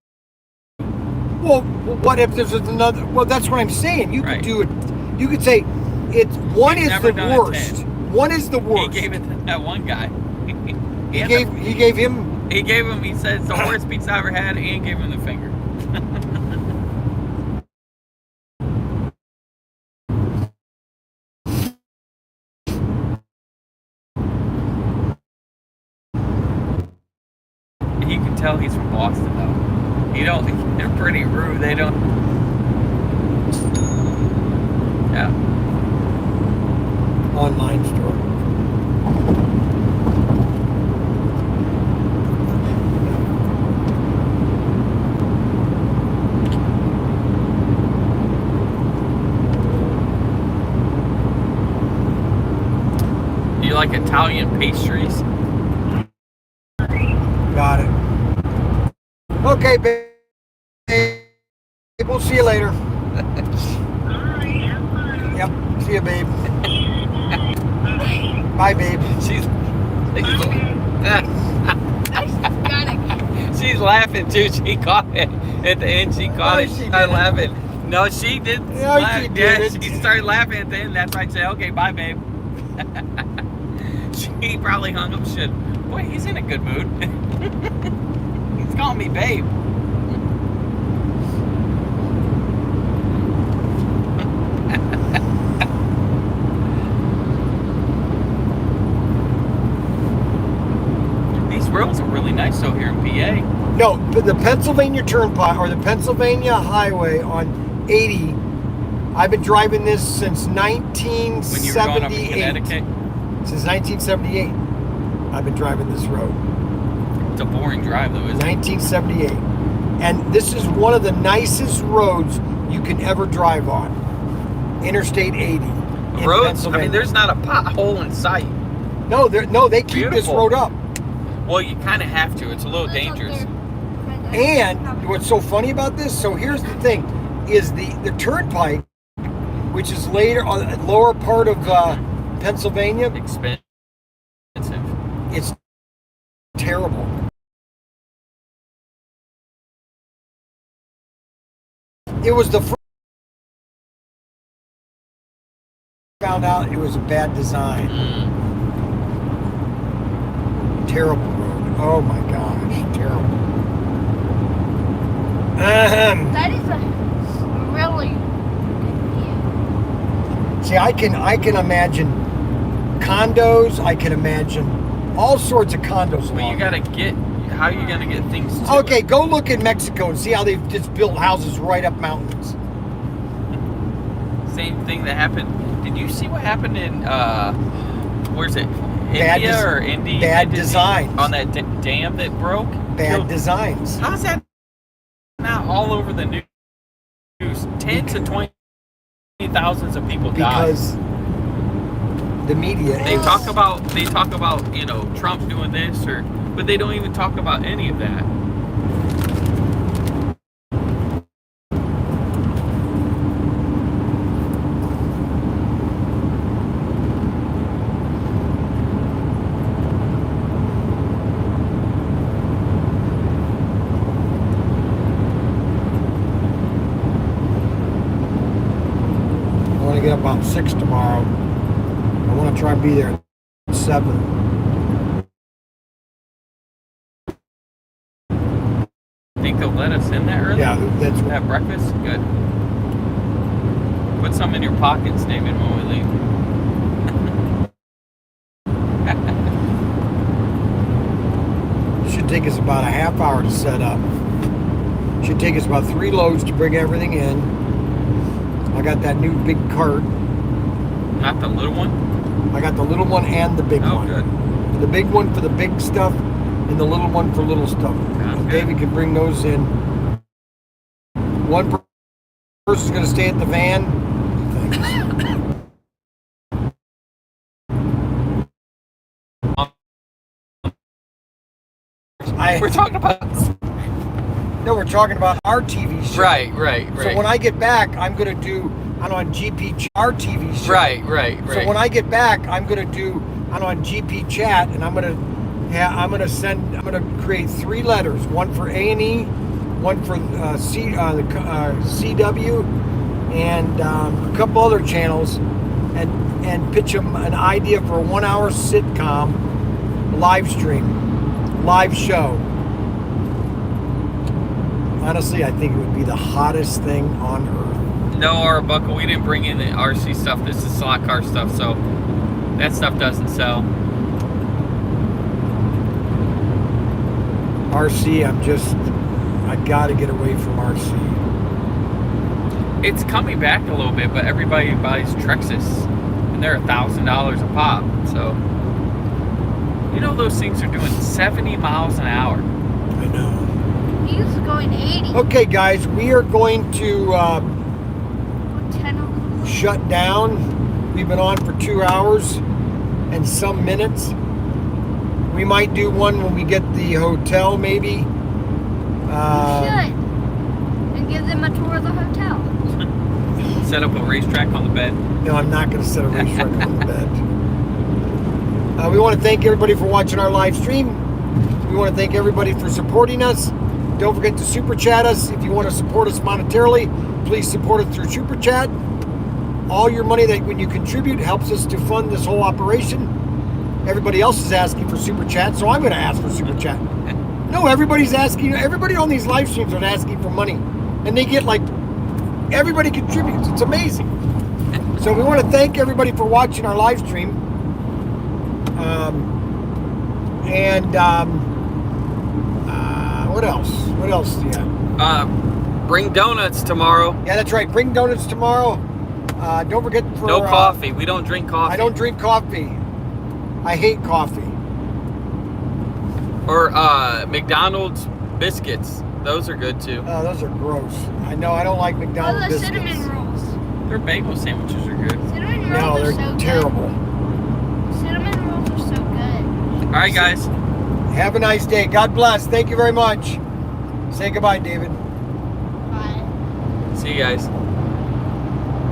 Well, what if there's another? Well, that's what I'm saying. You could do it. You could say it's 1 is the worst. 1 is the worst. He gave it to that one guy. He gave him. He said it's the worst pizza I ever had, and gave him the finger. You can tell he's from Boston, though. They're pretty rude. They don't. Yeah. Online store. You like Italian pastries? Got it. Okay, babe. We'll see you later. Yep. See you, babe. Bye, babe. She's laughing too. She caught it at the end. She caught it. She started laughing. No, she did. She started laughing at the end. That's why I said, "Okay, bye, babe." She probably hung up shit. Boy, he's in a good mood. He's calling me babe. These roads are really nice out here in PA. No, but the Pennsylvania Turnpike or the Pennsylvania Highway on 80. I've been driving this since 1978. When you were going up to Connecticut? Since 1978, I've been driving this road. It's a boring drive, though, isn't it? 1978. And this is one of the nicest roads you can ever drive on. Interstate 80. Roads? I mean, there's not a pothole in sight. No, they keep this road up. Well, you kind of have to. It's a little dangerous. And what's so funny about this, so here's the thing, is the turnpike, which is later on the lower part of Pennsylvania. Expensive. It's terrible. It was the first found out it was a bad design. Terrible road. Oh my gosh, terrible. That is a really good view. See, I can imagine condos. I can imagine all sorts of condos. But you gotta get. How are you gonna get things to Okay, it? go look in Mexico and see how they've just built houses right up mountains. Same thing that happened. Did you see what happened in where's it? Bad India des- or India? bad designs. On that dam that broke? Bad Killed- designs. How's that not all over the news? Tens to 20,000s of people died. Because the media They is, talk about Trump doing this but they don't even talk about any of that. I want to get up about 6 tomorrow. I want to try and be there at 7. Think they'll let us in that early? Yeah, that's what. Have breakfast? Good. Put some in your pockets, David, when we leave. Should take us about a half hour to set up. Should take us about 3 loads to bring everything in. I got that new big cart. Not the little one? I got the little one and the big Oh, one. good. The big one for the big stuff and the little one for little stuff. Sounds And good. David can bring those in. One person's going to stay at the van. We're talking about... No, we're talking about our TV show. Right. So when I get back, I'm going to do on GP our TV show. Right. So when I get back, I'm going to do on GP chat, and I'm going to create 3 letters, one for A&E, one for CW, and a couple other channels, and pitch them an idea for a 1-hour sitcom live show. Honestly, I think it would be the hottest thing on earth. No, Arbuckle, we didn't bring in the RC stuff. This is slot car stuff, so that stuff doesn't sell. RC, I got to get away from RC. It's coming back a little bit, but everybody buys Trexas, and they're $1,000 a pop. So, those things are doing 70 miles an hour. I know. He's going 80. Okay, guys, we are going to 10 of them. shut down. We've been on for 2 hours and some minutes. We might do one when we get the hotel, maybe. Should. And give them a tour of the hotel. Set up a racetrack on the bed. No, I'm not going to set a racetrack on the bed. We want to thank everybody for watching our live stream. We want to thank everybody for supporting us. Don't forget to super chat us. If you want to support us monetarily, please support us through super chat. All your money that when you contribute helps us to fund this whole operation. Everybody else is asking for super chat, so I'm going to ask for super chat. No, everybody's asking. Everybody on these live streams are asking for money, and they get everybody contributes. It's amazing. So we want to thank everybody for watching our live stream. What else? What else do you have? Bring donuts tomorrow. Yeah, that's right. Bring donuts tomorrow. Don't forget for No coffee. We don't drink coffee. I don't drink coffee. I hate coffee. Or McDonald's biscuits. Those are good too. Oh, those are gross. I know. I don't like Oh, McDonald's the biscuits. cinnamon rolls. Their bagel sandwiches are good. Cinnamon No, rolls they're are so terrible. good. Cinnamon rolls are so good. All right, guys. Have a nice day. God bless. Thank you very much. Say goodbye, David. Bye. See you guys.